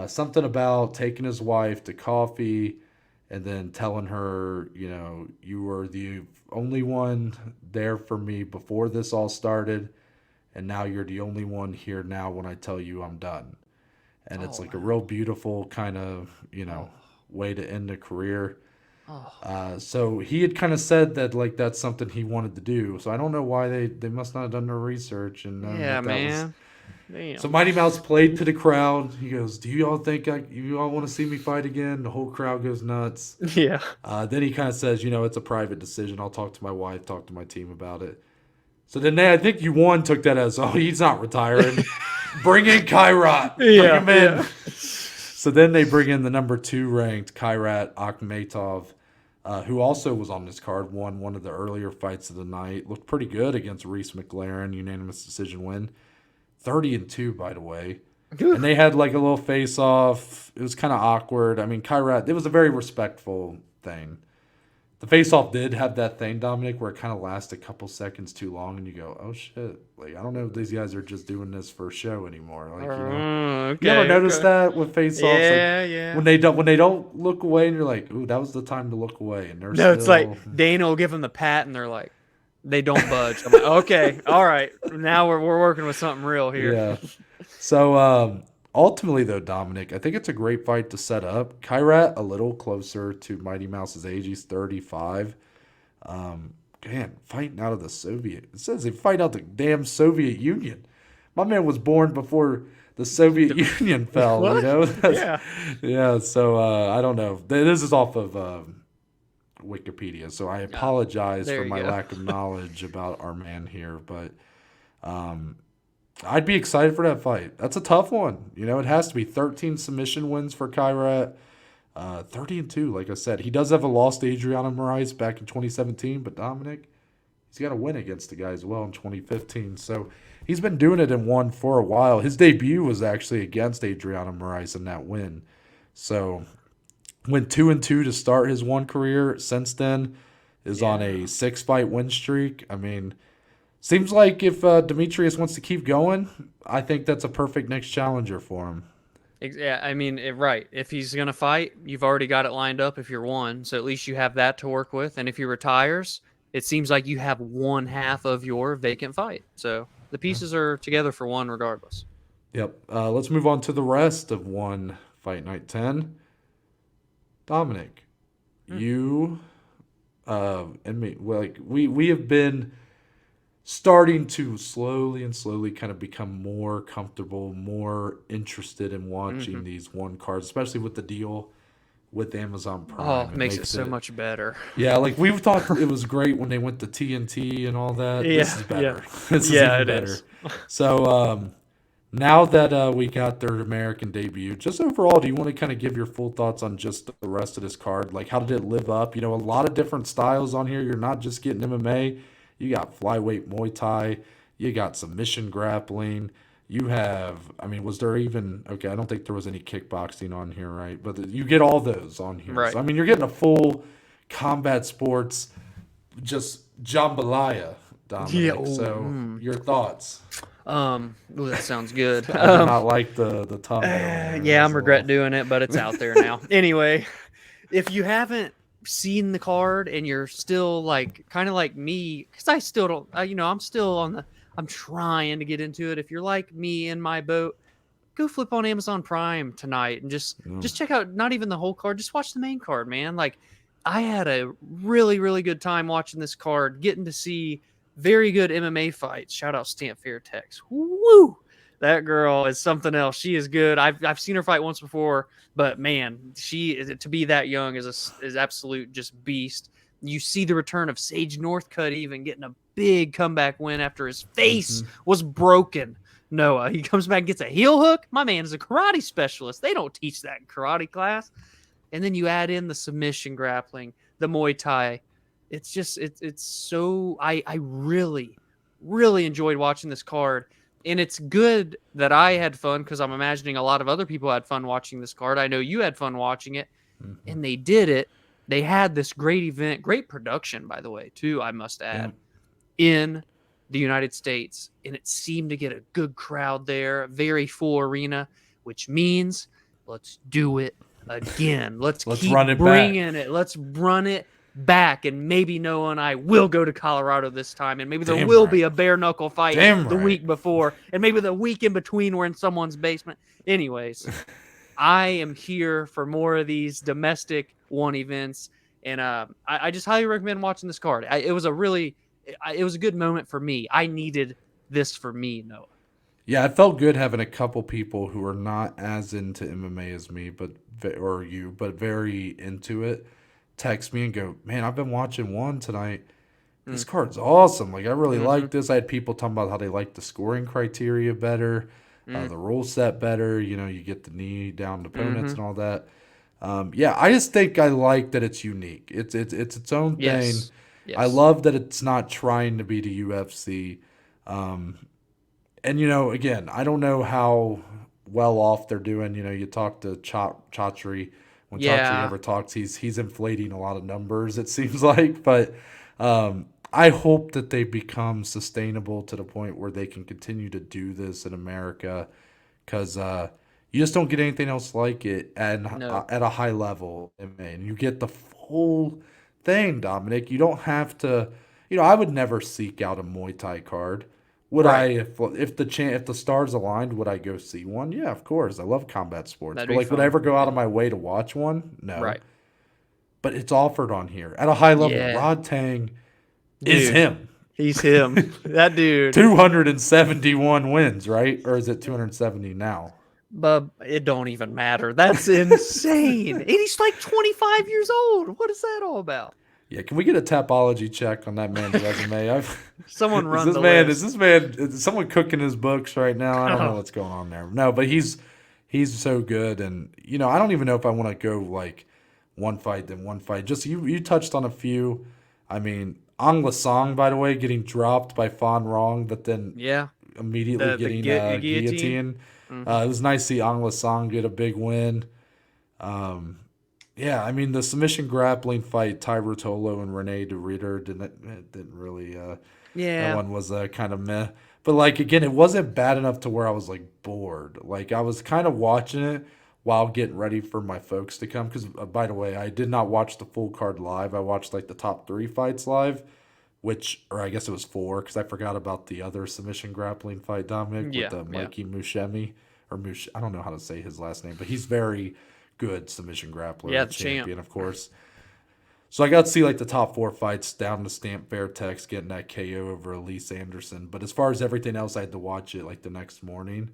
Something about taking his wife to coffee and then telling her, you were the only one there for me before this all started, and now you're the only one here now when I tell you I'm done. And it's like a real beautiful kind of, way to end a career. So he had kind of said that, like, that's something he wanted to do. So I don't know why they must not have done their research. And man. Damn. So Mighty Mouse played to the crowd. He goes, "Do you all think you all want to see me fight again?" The whole crowd goes nuts. Yeah. Then he kind of says, it's a private decision. I'll talk to my wife, talk to my team about it. So then I think took that as, he's not retiring. Bring in Kairat. Bring him in. Yeah. So then they bring in the number 2 ranked Kairat Akhmetov, who also was on this card, won one of the earlier fights of the night. Looked pretty good against Reese McLaren, unanimous decision win. 30-2, by the way. Good. And they had like a little face-off. It was kind of awkward. I mean, Kairat, it was a very respectful thing. The face-off did have that thing, Dominic, where it kind of lasts a couple seconds too long, and you go, "Oh shit!" Like, I don't know if these guys are just doing this for show anymore. Like, you ever notice that with face-offs? Yeah. When they don't look away, and you're like, "Ooh, that was the time to look away," and they're it's like Dana will give them the pat, and they're like, they don't budge. I'm like, okay, all right, now we're working with something real here. Yeah. So ultimately, though, Dominic, I think it's a great fight to set up. Kairat a little closer to Mighty Mouse's age. He's 35. Fighting out of the Soviet. It says they fight out the damn Soviet Union. My man was born before the Soviet Union fell. What? Yeah. So I don't know. This is off of Wikipedia, so I apologize for my lack of knowledge about our man here, but I'd be excited for that fight. That's a tough one. It has to be 13 submission wins for Kairat. 30-2, like I said. He does have a loss to Adriano Moraes back in 2017, but Dominic, he's got a win against the guy as well in 2015. So he's been doing it and won for a while. His debut was actually against Adriano Moraes in that win. So went 2-2 to start his one career. Since then is on a 6-fight win streak. I mean, seems like if Demetrious wants to keep going, I think that's a perfect next challenger for him. Yeah, I mean, right. If he's going to fight, you've already got it lined up if you're one. So at least you have that to work with. And if he retires, it seems like you have one half of your vacant fight. So the pieces are together for one regardless. Yep. Let's move on to the rest of one Fight Night 10. Dominic, you and me, we have been starting to slowly kind of become more comfortable, more interested in watching these one cards, especially with the deal with Amazon Prime. Oh, it makes it so much better. Yeah, like we thought it was great when they went to TNT and all that. This is better. This is even better. So Now that we got their American debut, just overall, do you want to kind of give your full thoughts on just the rest of this card? Like, how did it live up? A lot of different styles on here. You're not just getting MMA. You got flyweight Muay Thai. You got submission grappling. You have, I mean, was there even, okay, I don't think there was any kickboxing on here, right? But you get all those on here. Right. So, I mean, you're getting a full combat sports, just jambalaya, Yeah. Dominic. So, your thoughts? Ooh, that sounds good. I do not like the thumbnail. Yeah, I'm regret doing it, but it's out there now. Anyway, if you haven't seen the card and you're still like kind of like me, because I still don't, I'm still I'm trying to get into it. If you're like me in my boat, go flip on Amazon Prime tonight and just check out not even the whole card, just watch the main card, man. Like I had a really, really good time watching this card, getting to see very good MMA fights. Shout out Stamp Fairtex. Woo! That girl is something else. She is good. I've seen her fight once before, but man, she is to be that young is absolute just beast. You see the return of Sage Northcutt even getting a big comeback win after his face was broken. Noah, he comes back and gets a heel hook. My man is a karate specialist. They don't teach that in karate class. And then you add in the submission grappling, the Muay Thai. It's just it's so I really enjoyed watching this card, and it's good that I had fun because I'm imagining a lot of other people had fun watching this card. I know you had fun watching it, and they did it. They had this great event, great production, by the way, too. I must add, in the United States, and it seemed to get a good crowd there, a very full arena, which means let's do it again. Let's keep run it bringing back. it. Let's run it back, and maybe Noah and I will go to Colorado this time, and maybe there Damn will right. be a bare knuckle fight Damn right. week before, and maybe the week in between we're in someone's basement. Anyways, I am here for more of these domestic one events, and I just highly recommend watching this card. It was a good moment for me. I needed this for me, Noah. Yeah, it felt good having a couple people who are not as into MMA as me, but very into it, text me and go, "Man, I've been watching one tonight. This card's awesome. Like, I really like this." I had people talking about how they like the scoring criteria better, the rule set better. You get the knee down opponents and all that. Yeah, I just think I like that it's unique. It's its own thing. Yes. I love that it's not trying to be the UFC. And again, I don't know how well off they're doing. You talk to Chatri. When Chatri ever talks, he's inflating a lot of numbers, it seems like. But I hope that they become sustainable to the point where they can continue to do this in America, because you just don't get anything else like it at a high level. And you get the full thing, Dominic. You don't have to. I would never seek out a Muay Thai card. Would I, if the stars aligned, would I go see one? Yeah, of course. I love combat sports. That'd But be would I fun. ever go out of my way to watch one? No. Right. But it's offered on here at a high level. Yeah. Rod Tang is Dude. him. He's him. That dude. 271 wins, right? Or is it 270 now? Bub, it don't even matter. That's insane. And he's like 25 years old. What is that all about? Yeah, can we get a tapology check on that man's resume? Someone run is the this list. man? Is someone cooking his books right now? I don't know what's going on there. No, but he's so good, and I don't even know if I want to go like one fight then one fight. Just you touched on a few. I mean, Ang Lasong, by the way, getting dropped by Fan Rong, but then immediately The getting guillotine. guillotine. It was nice to see Ang Lasong get a big win. Yeah, I mean, the submission grappling fight, Ty Rotolo and Renee DeRitter didn't really. That one was kind of meh. But again, it wasn't bad enough to where I was bored. I was kind of watching it while getting ready for my folks to come. Because by the way, I did not watch the full card live. I watched the top 3 fights live, or I guess it was 4 because I forgot about the other submission grappling fight, Dominic, with Mikey Mushemi I don't know how to say his last name, but he's very good submission grappler, the champion, of course. So I got to see the top 4 fights down to Stamp Fairtex getting that KO over Elise Anderson. But as far as everything else, I had to watch it the next morning.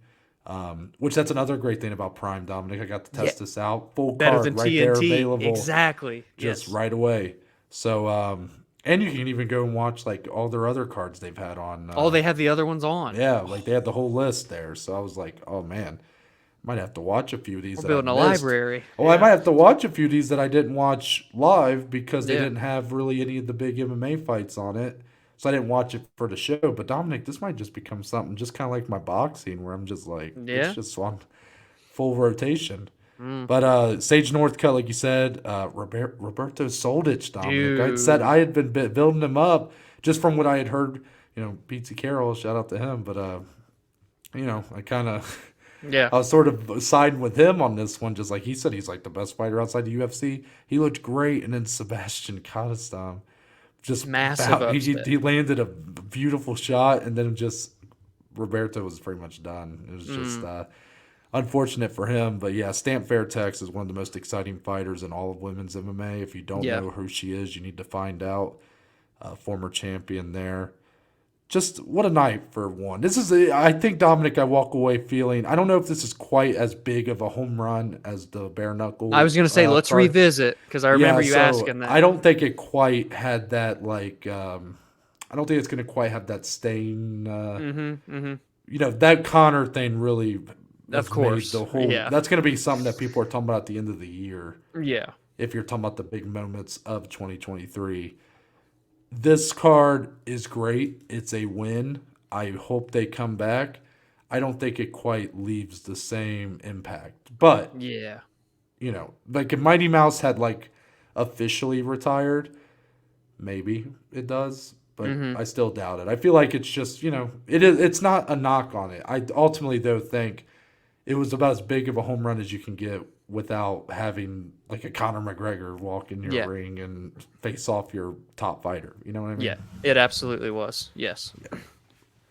Which that's another great thing about Prime, Dominic. I got to test this out. Full Better card than right TNT. there available. Exactly. Just right away. So And you can even go and watch like all their other cards they've had on. Oh, they have the other ones on. Yeah, like they had the whole list there. So I was like, oh man, might have to watch a few of these We're that building I a missed. library. Oh, I might have to watch a few of these that I didn't watch live because they Yeah. didn't have really any of the big MMA fights on it. So I didn't watch it for the show. But Dominic, this might just become something just kind of like my boxing where I'm just like, Yeah. it's just on full rotation. Mm. But Sage Northcutt, like you said, Roberto Soldic, Dominic. Dude. I had been building him up just from what I had heard. Pete Carroll, shout out to him. But I kind of, Yeah. I was sort of siding with him on this one. Just like he said, he's like the best fighter outside the UFC. He looked great, and then Sebastian Kadestam, just Massive upset. he landed a beautiful shot, and then just Roberto was pretty much done. It was just unfortunate for him. But yeah, Stamp Fairtex is one of the most exciting fighters in all of women's MMA. If you don't Yeah. know who she is, you need to find out. Former champion there. Just what a night for one. I think, Dominic, I walk away feeling, I don't know if this is quite as big of a home run as the bare knuckle. I was going to say, let's card. revisit because I remember you asking that. I don't think it quite had that, like, I don't think it's going to quite have that stain. That Connor thing really, of course, the whole. Yeah. That's going to be something that people are talking about at the end of the year. Yeah. If you're talking about the big moments of 2023. This card is great. It's a win. I hope they come back. I don't think it quite leaves the same impact. But, yeah, like if Mighty Mouse had like officially retired, maybe it does. But I still doubt it. I feel like it's just, it's not a knock on it. I ultimately, though, think it was about as big of a home run as you can get without having like a Conor McGregor walk in your ring and face off your top fighter. You know what I mean? Yeah, it absolutely was. Yes. Yeah.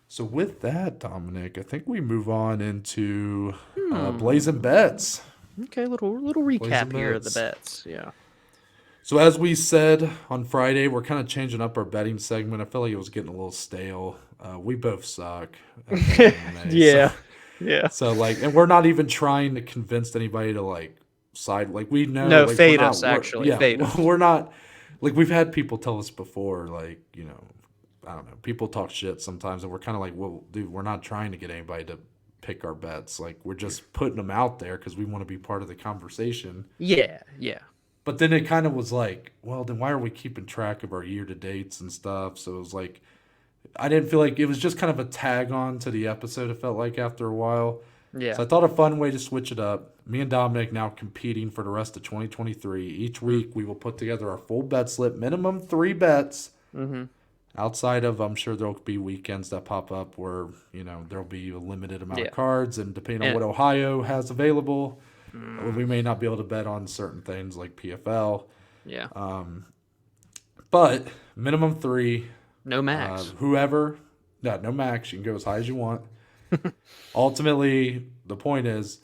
So with that, Dominic, I think we move on into Blazin Bets. Okay, little recap here of the bets. Yeah. So as we said on Friday, we're kind of changing up our betting segment. I feel like it was getting a little stale. We both suck. Yeah. Yeah. So and we're not even trying to convince anybody to side. We know. No, fade us actually. Yeah, fade us. We're not. We've had people tell us before. I don't know. People talk shit sometimes, and we're kind of like, well, dude, we're not trying to get anybody to pick our bets. We're just putting them out there because we want to be part of the conversation. Yeah. Yeah. But then it kind of was like, well, then why are we keeping track of our year to dates and stuff? So it was like, I didn't feel like it was just kind of a tag on to the episode. It felt like after a while. Yeah. So I thought a fun way to switch it up. Me and Dominic now competing for the rest of 2023. Each week we will put together our full bet slip, minimum 3 bets. Mm-hmm. Outside of, I'm sure there'll be weekends that pop up where there'll be a limited amount of cards, and depending on what Ohio has available, we may not be able to bet on certain things like PFL. Yeah. But minimum 3. No max. No max. You can go as high as you want. Ultimately, the point is,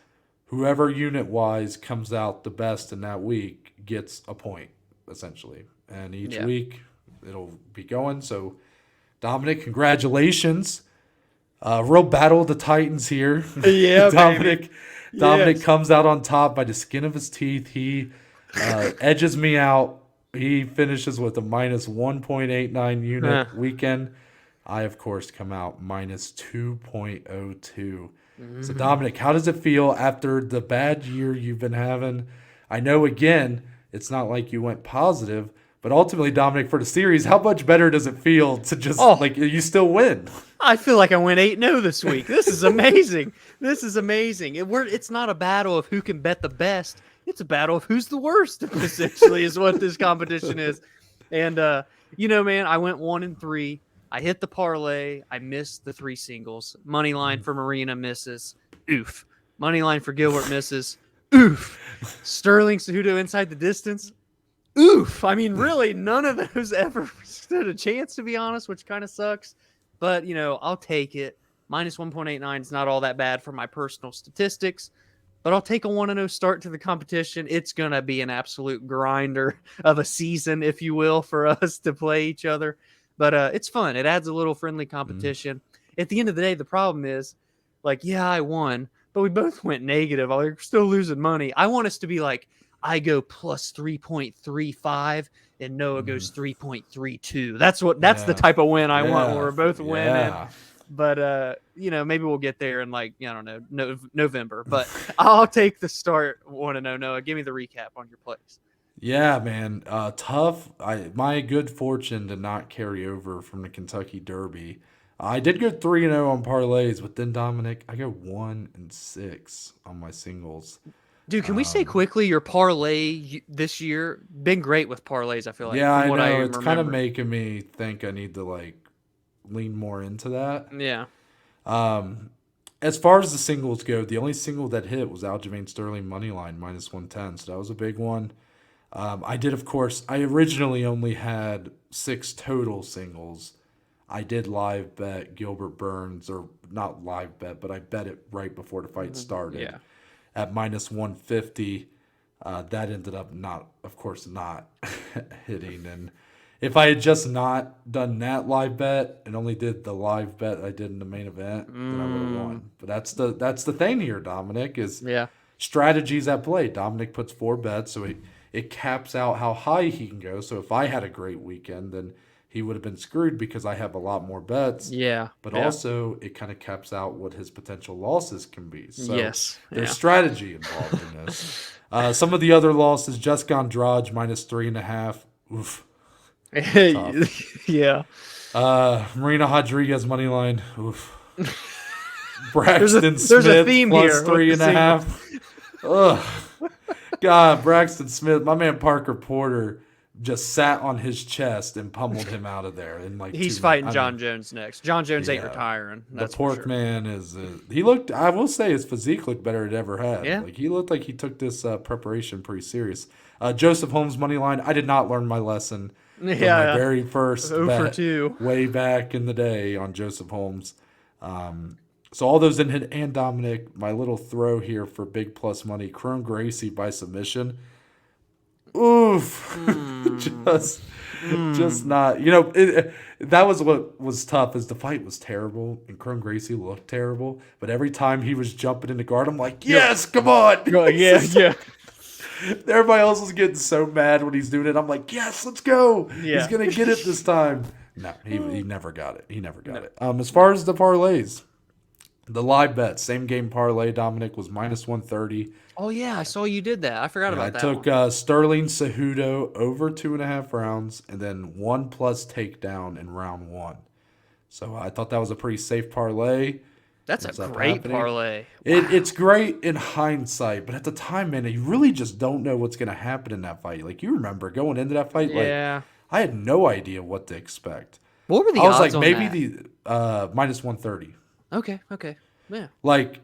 whoever unit-wise comes out the best in that week gets a point, essentially. And each week, it'll be going. So, Dominic, congratulations. Real battle of the Titans here. Yeah, Dominic comes out on top by the skin of his teeth. He edges me out. He finishes with a minus 1.89 unit weekend. I, of course, come out minus 2.02. Mm-hmm. So, Dominic, how does it feel after the bad year you've been having? I know, again, it's not like you went positive, but ultimately, Dominic, for the series, how much better does it feel to just, you still win? I feel like I went 8-0 this week. This is amazing. This is amazing. It's not a battle of who can bet the best. It's a battle of who's the worst, essentially, is what this competition is. And, man, I went 1-3. I hit the parlay. I missed the 3 singles. Money line for Marina misses. Oof. Money line for Gilbert misses. Oof. Sterling Cejudo inside the distance. Oof. I mean, really, none of those ever stood a chance, to be honest, which kind of sucks. But, I'll take it. Minus 1.89 is not all that bad for my personal statistics. But I'll take a 1-0 start to the competition. It's going to be an absolute grinder of a season, if you will, for us to play each other. But it's fun. It adds a little friendly competition. At the end of the day, the problem is, I won, but we both went negative. We're still losing money. I want us to be I go plus 3.35, and Noah Mhm. goes 3.32. That's the Yeah. type of win I want, where Yeah. we're both winning. Yeah. But maybe we'll get there in, like, I don't know, November. But I'll take the start 1-0. Noah, give me the recap on your plays. Yeah, man. Tough. My good fortune did not carry over from the Kentucky Derby. I did go 3-0 on parlays, but then Dominic, I go 1-6 on my singles. Dude, can we say quickly your parlay this year been great with parlays? I feel like, Yeah, from I what I know. am It's kind of remembering. making me think I need to like lean more into that. Yeah. Um, as far as the singles go, the only single that hit was Aljamain Sterling money line -110, so that was a big one. I did, of course. I originally only had 6 total singles. I did live bet Gilbert Burns, or not live bet, but I bet it right before the fight started Yeah. at -150. That ended up of course, not hitting. And if I had just not done that live bet and only did the live bet I did in the main event, then I would have won. But that's the thing here, Dominic, is Yeah. strategies at play. Dominic puts 4 bets, so it caps out how high he can go. So if I had a great weekend, then he would have been screwed because I have a lot more bets. Yeah. But yeah. also, it kind of caps out what his potential losses can be. So Yes. there's Yeah. strategy involved in this. Some of the other losses, Jessica Andrade -3.5. Oof. Yeah. Marina Rodriguez money line. Oof. Braxton there's a Smith theme plus here with the 3.5. Ugh. God, Braxton Smith, my man Parker Porter just sat on his chest and pummeled him out of there. In like He's 2 fighting minutes. John Jones next. John Jones ain't Yeah. retiring. The That's pork for sure. man is. He looked. I will say his physique looked better than it ever had. Yeah. Like he looked like he took this preparation pretty serious. Joseph Holmes money line. I did not learn my lesson. From my very first 0 for bet 2. way back in the day on Joseph Holmes. So all those in hit, and Dominic, my little throw here for big plus money. Kron Gracie by submission. Oof. Just not. That was what was tough, is the fight was terrible and Kron Gracie looked terrible. But every time he was jumping into guard, I'm like, yes, come on. Yeah. Everybody else was getting so mad when he's doing it. I'm like, yes, let's go. Yeah. He's going to get it this time. No, he never got it. He never got it. As far as the parlays, the live bet, same game parlay, Dominic, was -130. Oh, yeah. I saw you did that. I forgot I about that. took Sterling Cejudo over 2.5 rounds and then 1+ takedown in round 1. So I thought that was a pretty safe parlay. That's Ends a up great happening. parlay. It's great in hindsight, but at the time, man, you really just don't know what's going to happen in that fight. Like, you remember going into that fight, Yeah. I had no idea what to expect. What were the I was odds like, on maybe that? the -130. Okay. Yeah. Like,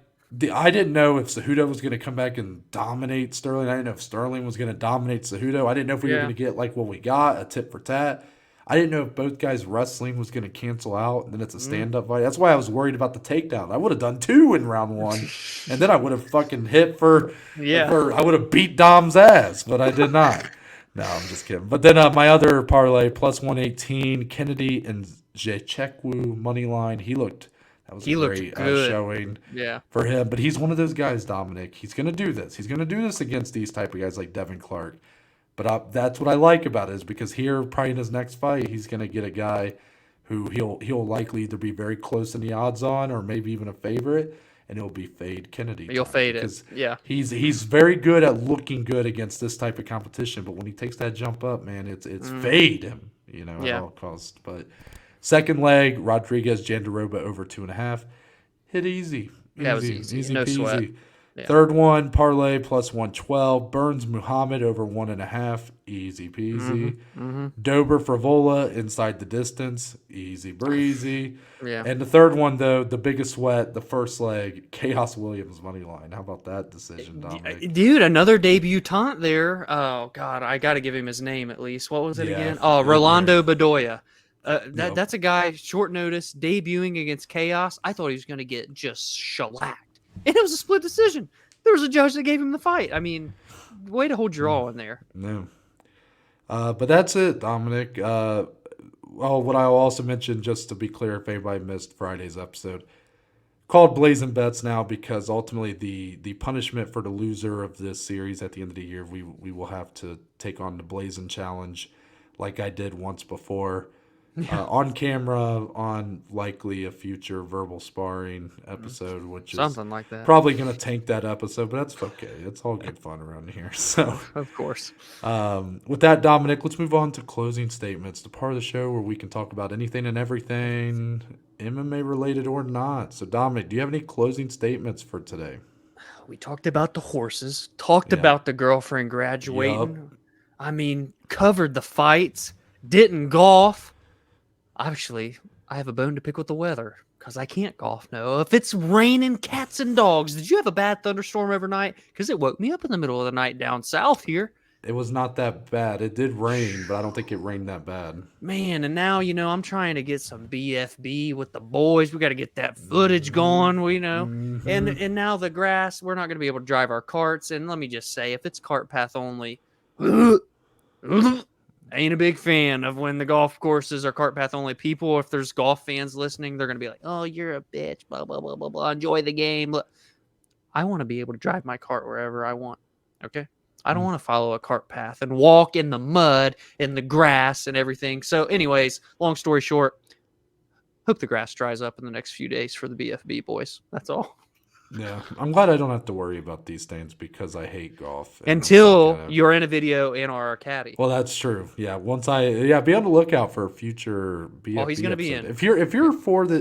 I didn't know if Cejudo was going to come back and dominate Sterling. I didn't know if Sterling was going to dominate Cejudo. I didn't know if we were Yeah. going to get like what we got, a tit for tat. I didn't know if both guys wrestling was going to cancel out, and then it's a stand-up fight. That's why I was worried about the takedown. I would have done 2 in round 1, and then I would have fucking hit for I would have beat Dom's ass, but I did not. No, I'm just kidding. But then my other parlay, +118, Kennedy and Jechekwu money line. That was a great good. showing Yeah. for him. But he's one of those guys, Dominic. He's going to do this. He's going to do this against these type of guys like Devin Clark. But that's what I like about it, is because here, probably in his next fight, he's going to get a guy who he'll likely either be very close in the odds on or maybe even a favorite, and it'll be fade Kennedy. You'll fade it. Because Yeah. he's very good at looking good against this type of competition. But when he takes that jump up, man, it's fade him, at all costs. But second leg, Rodriguez, Jandaroba over 2.5. Hit easy. That was easy. No peasy. sweat. Yeah. Third one, parlay +112. Burns Muhammad over 1.5. Easy peasy. Dober Frevola inside the distance. Easy breezy. Yeah. And the third one, though, the biggest sweat, the first leg, Chaos Williams money line. How about that decision, Dominic? Dude, another debutant there. Oh, God. I got to give him his name at least. What was it again? Oh, Rolando Bedoya. That's a guy, short notice, debuting against Chaos. I thought he was going to get just shellacked. And it was a split decision. There was a judge that gave him the fight. I mean, way to hold your all in there. No. But that's it, Dominic. What I'll also mention, just to be clear, if anybody missed Friday's episode, called Blazin Bets now because ultimately the punishment for the loser of this series at the end of the year, we will have to take on the Blazin Challenge, like I did once before, on camera, on likely a future verbal sparring episode, which is Something like that. probably going to tank that episode, but that's okay. It's all good fun around here. So, Of course. with that, Dominic, let's move on to closing statements, the part of the show where we can talk about anything and everything, MMA related or not. So, Dominic, do you have any closing statements for today? We talked about the horses, talked Yeah. about the girlfriend graduating. I mean, covered the fights, didn't golf. Actually, I have a bone to pick with the weather because I can't golf now. If it's raining cats and dogs, did you have a bad thunderstorm overnight? Because it woke me up in the middle of the night down south here. It was not that bad. It did rain, but I don't think it rained that bad. Man, and now, I'm trying to get some BFB with the boys. We got to get that footage going, Mm-hmm. And now the grass, we're not going to be able to drive our carts. And let me just say, if it's cart path only, ain't a big fan of when the golf courses are cart path only. People, if there's golf fans listening, they're going to be like, oh, you're a bitch, blah, blah, blah, blah, blah. Enjoy the game. Look, I want to be able to drive my cart wherever I want. Okay. I don't want to follow a cart path and walk in the mud and the grass and everything. So anyways, long story short, hope the grass dries up in the next few days for the BFB boys. That's all. Yeah, I'm glad I don't have to worry about these things because I hate golf. And Until you're in a video in our caddy. Well, that's true. Yeah, be on the lookout for a future BFB. Oh, he's gonna be episode. in.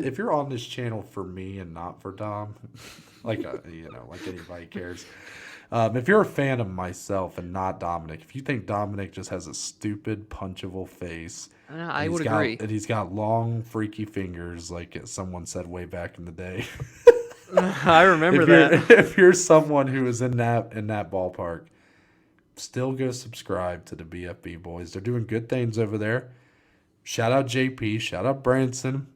If you're on this channel for me and not for Dom, like anybody cares. If you're a fan of myself and not Dominic, if you think Dominic just has a stupid punchable face, I would agree. and he's got long freaky fingers, like someone said way back in the day. I remember that. If you're someone who is in that ballpark, still go subscribe to the BFB boys. They're doing good things over there. Shout out JP. Shout out Branson.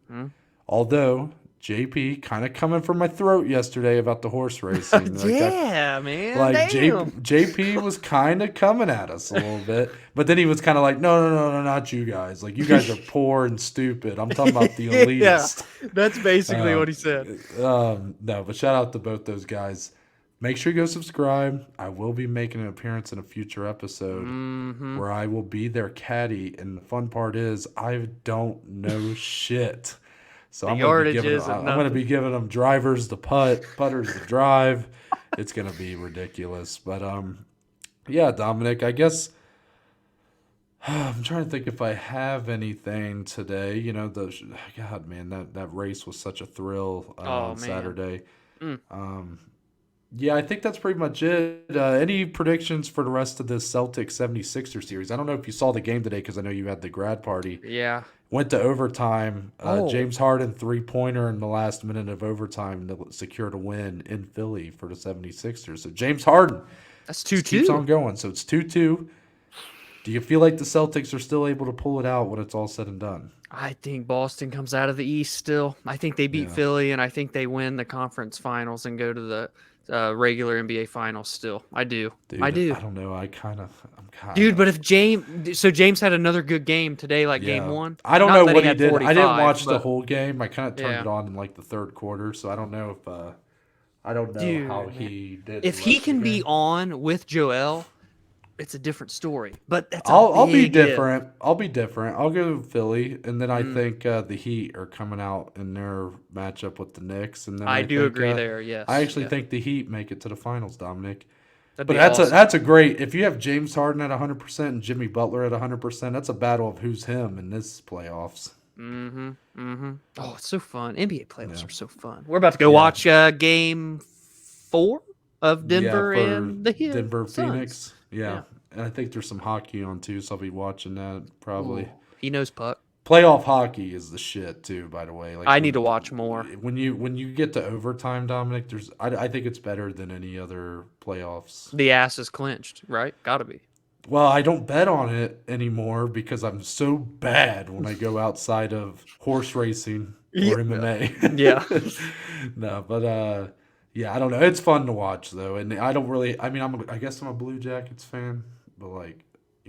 Although JP kind of coming from my throat yesterday about the horse racing. Man. Like Damn. JP was kind of coming at us a little bit, but then he was kind of like, no, not you guys. Like, you guys are poor and stupid. I'm talking about the elitist. That's basically what he said. No, but shout out to both those guys. Make sure you go subscribe. I will be making an appearance in a future episode where I will be their caddy, and the fun part is I don't know shit. So I'm going to be giving them drivers to putt, putters to drive. It's going to be ridiculous. But, yeah, Dominic, I guess I'm trying to think if I have anything today. God, man, that race was such a thrill on Saturday. Yeah, I think that's pretty much it. Any predictions for the rest of this Celtics 76er series? I don't know if you saw the game today because I know you had the grad party. Yeah. Went to overtime. James Harden 3-pointer in the last minute of overtime to secure the win in Philly for the 76ers. So James Harden. That's 2-2. Keeps on going. So it's 2-2. Do you feel like the Celtics are still able to pull it out when it's all said and done? I think Boston comes out of the East still. I think they beat Philly, and I think they win the conference finals and go to the regular NBA finals still. I do. Dude, I do. I don't know. I'm kind of. Dude, but if James had another good game today, like game one. I don't know what he did. I didn't watch the but whole game. I kind of turned it on in like the third quarter, so I don't know if I don't know how he did. If he can be on with Joel, it's a different story. But that's I'll be different. I'll be different. I'll go Philly, and then I think the Heat are coming out in their matchup with the Knicks, and then I do think, agree there. Yes, I actually think the Heat make it to the finals, Dominic. That'd But be that's awesome. that's a great. If you have James Harden at 100% and Jimmy Butler at 100%, that's a battle of who's him in this playoffs. Oh, it's so fun. NBA playoffs are so fun. We're about to go watch game 4 of Denver and the Heat. Denver Suns. Phoenix. Yeah. And I think there's some hockey on too, so I'll be watching that probably. Ooh, he knows puck. Playoff hockey is the shit too, by the way. Like, I need to watch more. When you get to overtime, Dominic, I think it's better than any other playoffs. The ass is clenched, right? Gotta be. Well, I don't bet on it anymore because I'm so bad when I go outside of horse racing or MMA. Yeah. No, but yeah, I don't know. It's fun to watch though, and I don't really. I mean, I guess I'm a Blue Jackets fan, but like,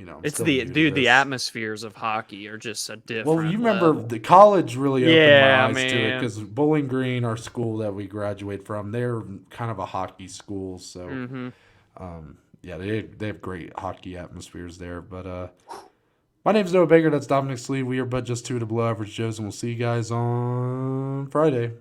I'm It's still the new to the this. atmospheres of hockey are just a different. Well, you remember level. the college really opened Yeah, my eyes to it man. because Bowling Green, our school that we graduate from, they're kind of a hockey school. So, Mm-hmm. yeah, they have great hockey atmospheres there. But my name's Noah Baker. That's Dominic Slee. We are but just two to below average Joes, and we'll see you guys on Friday.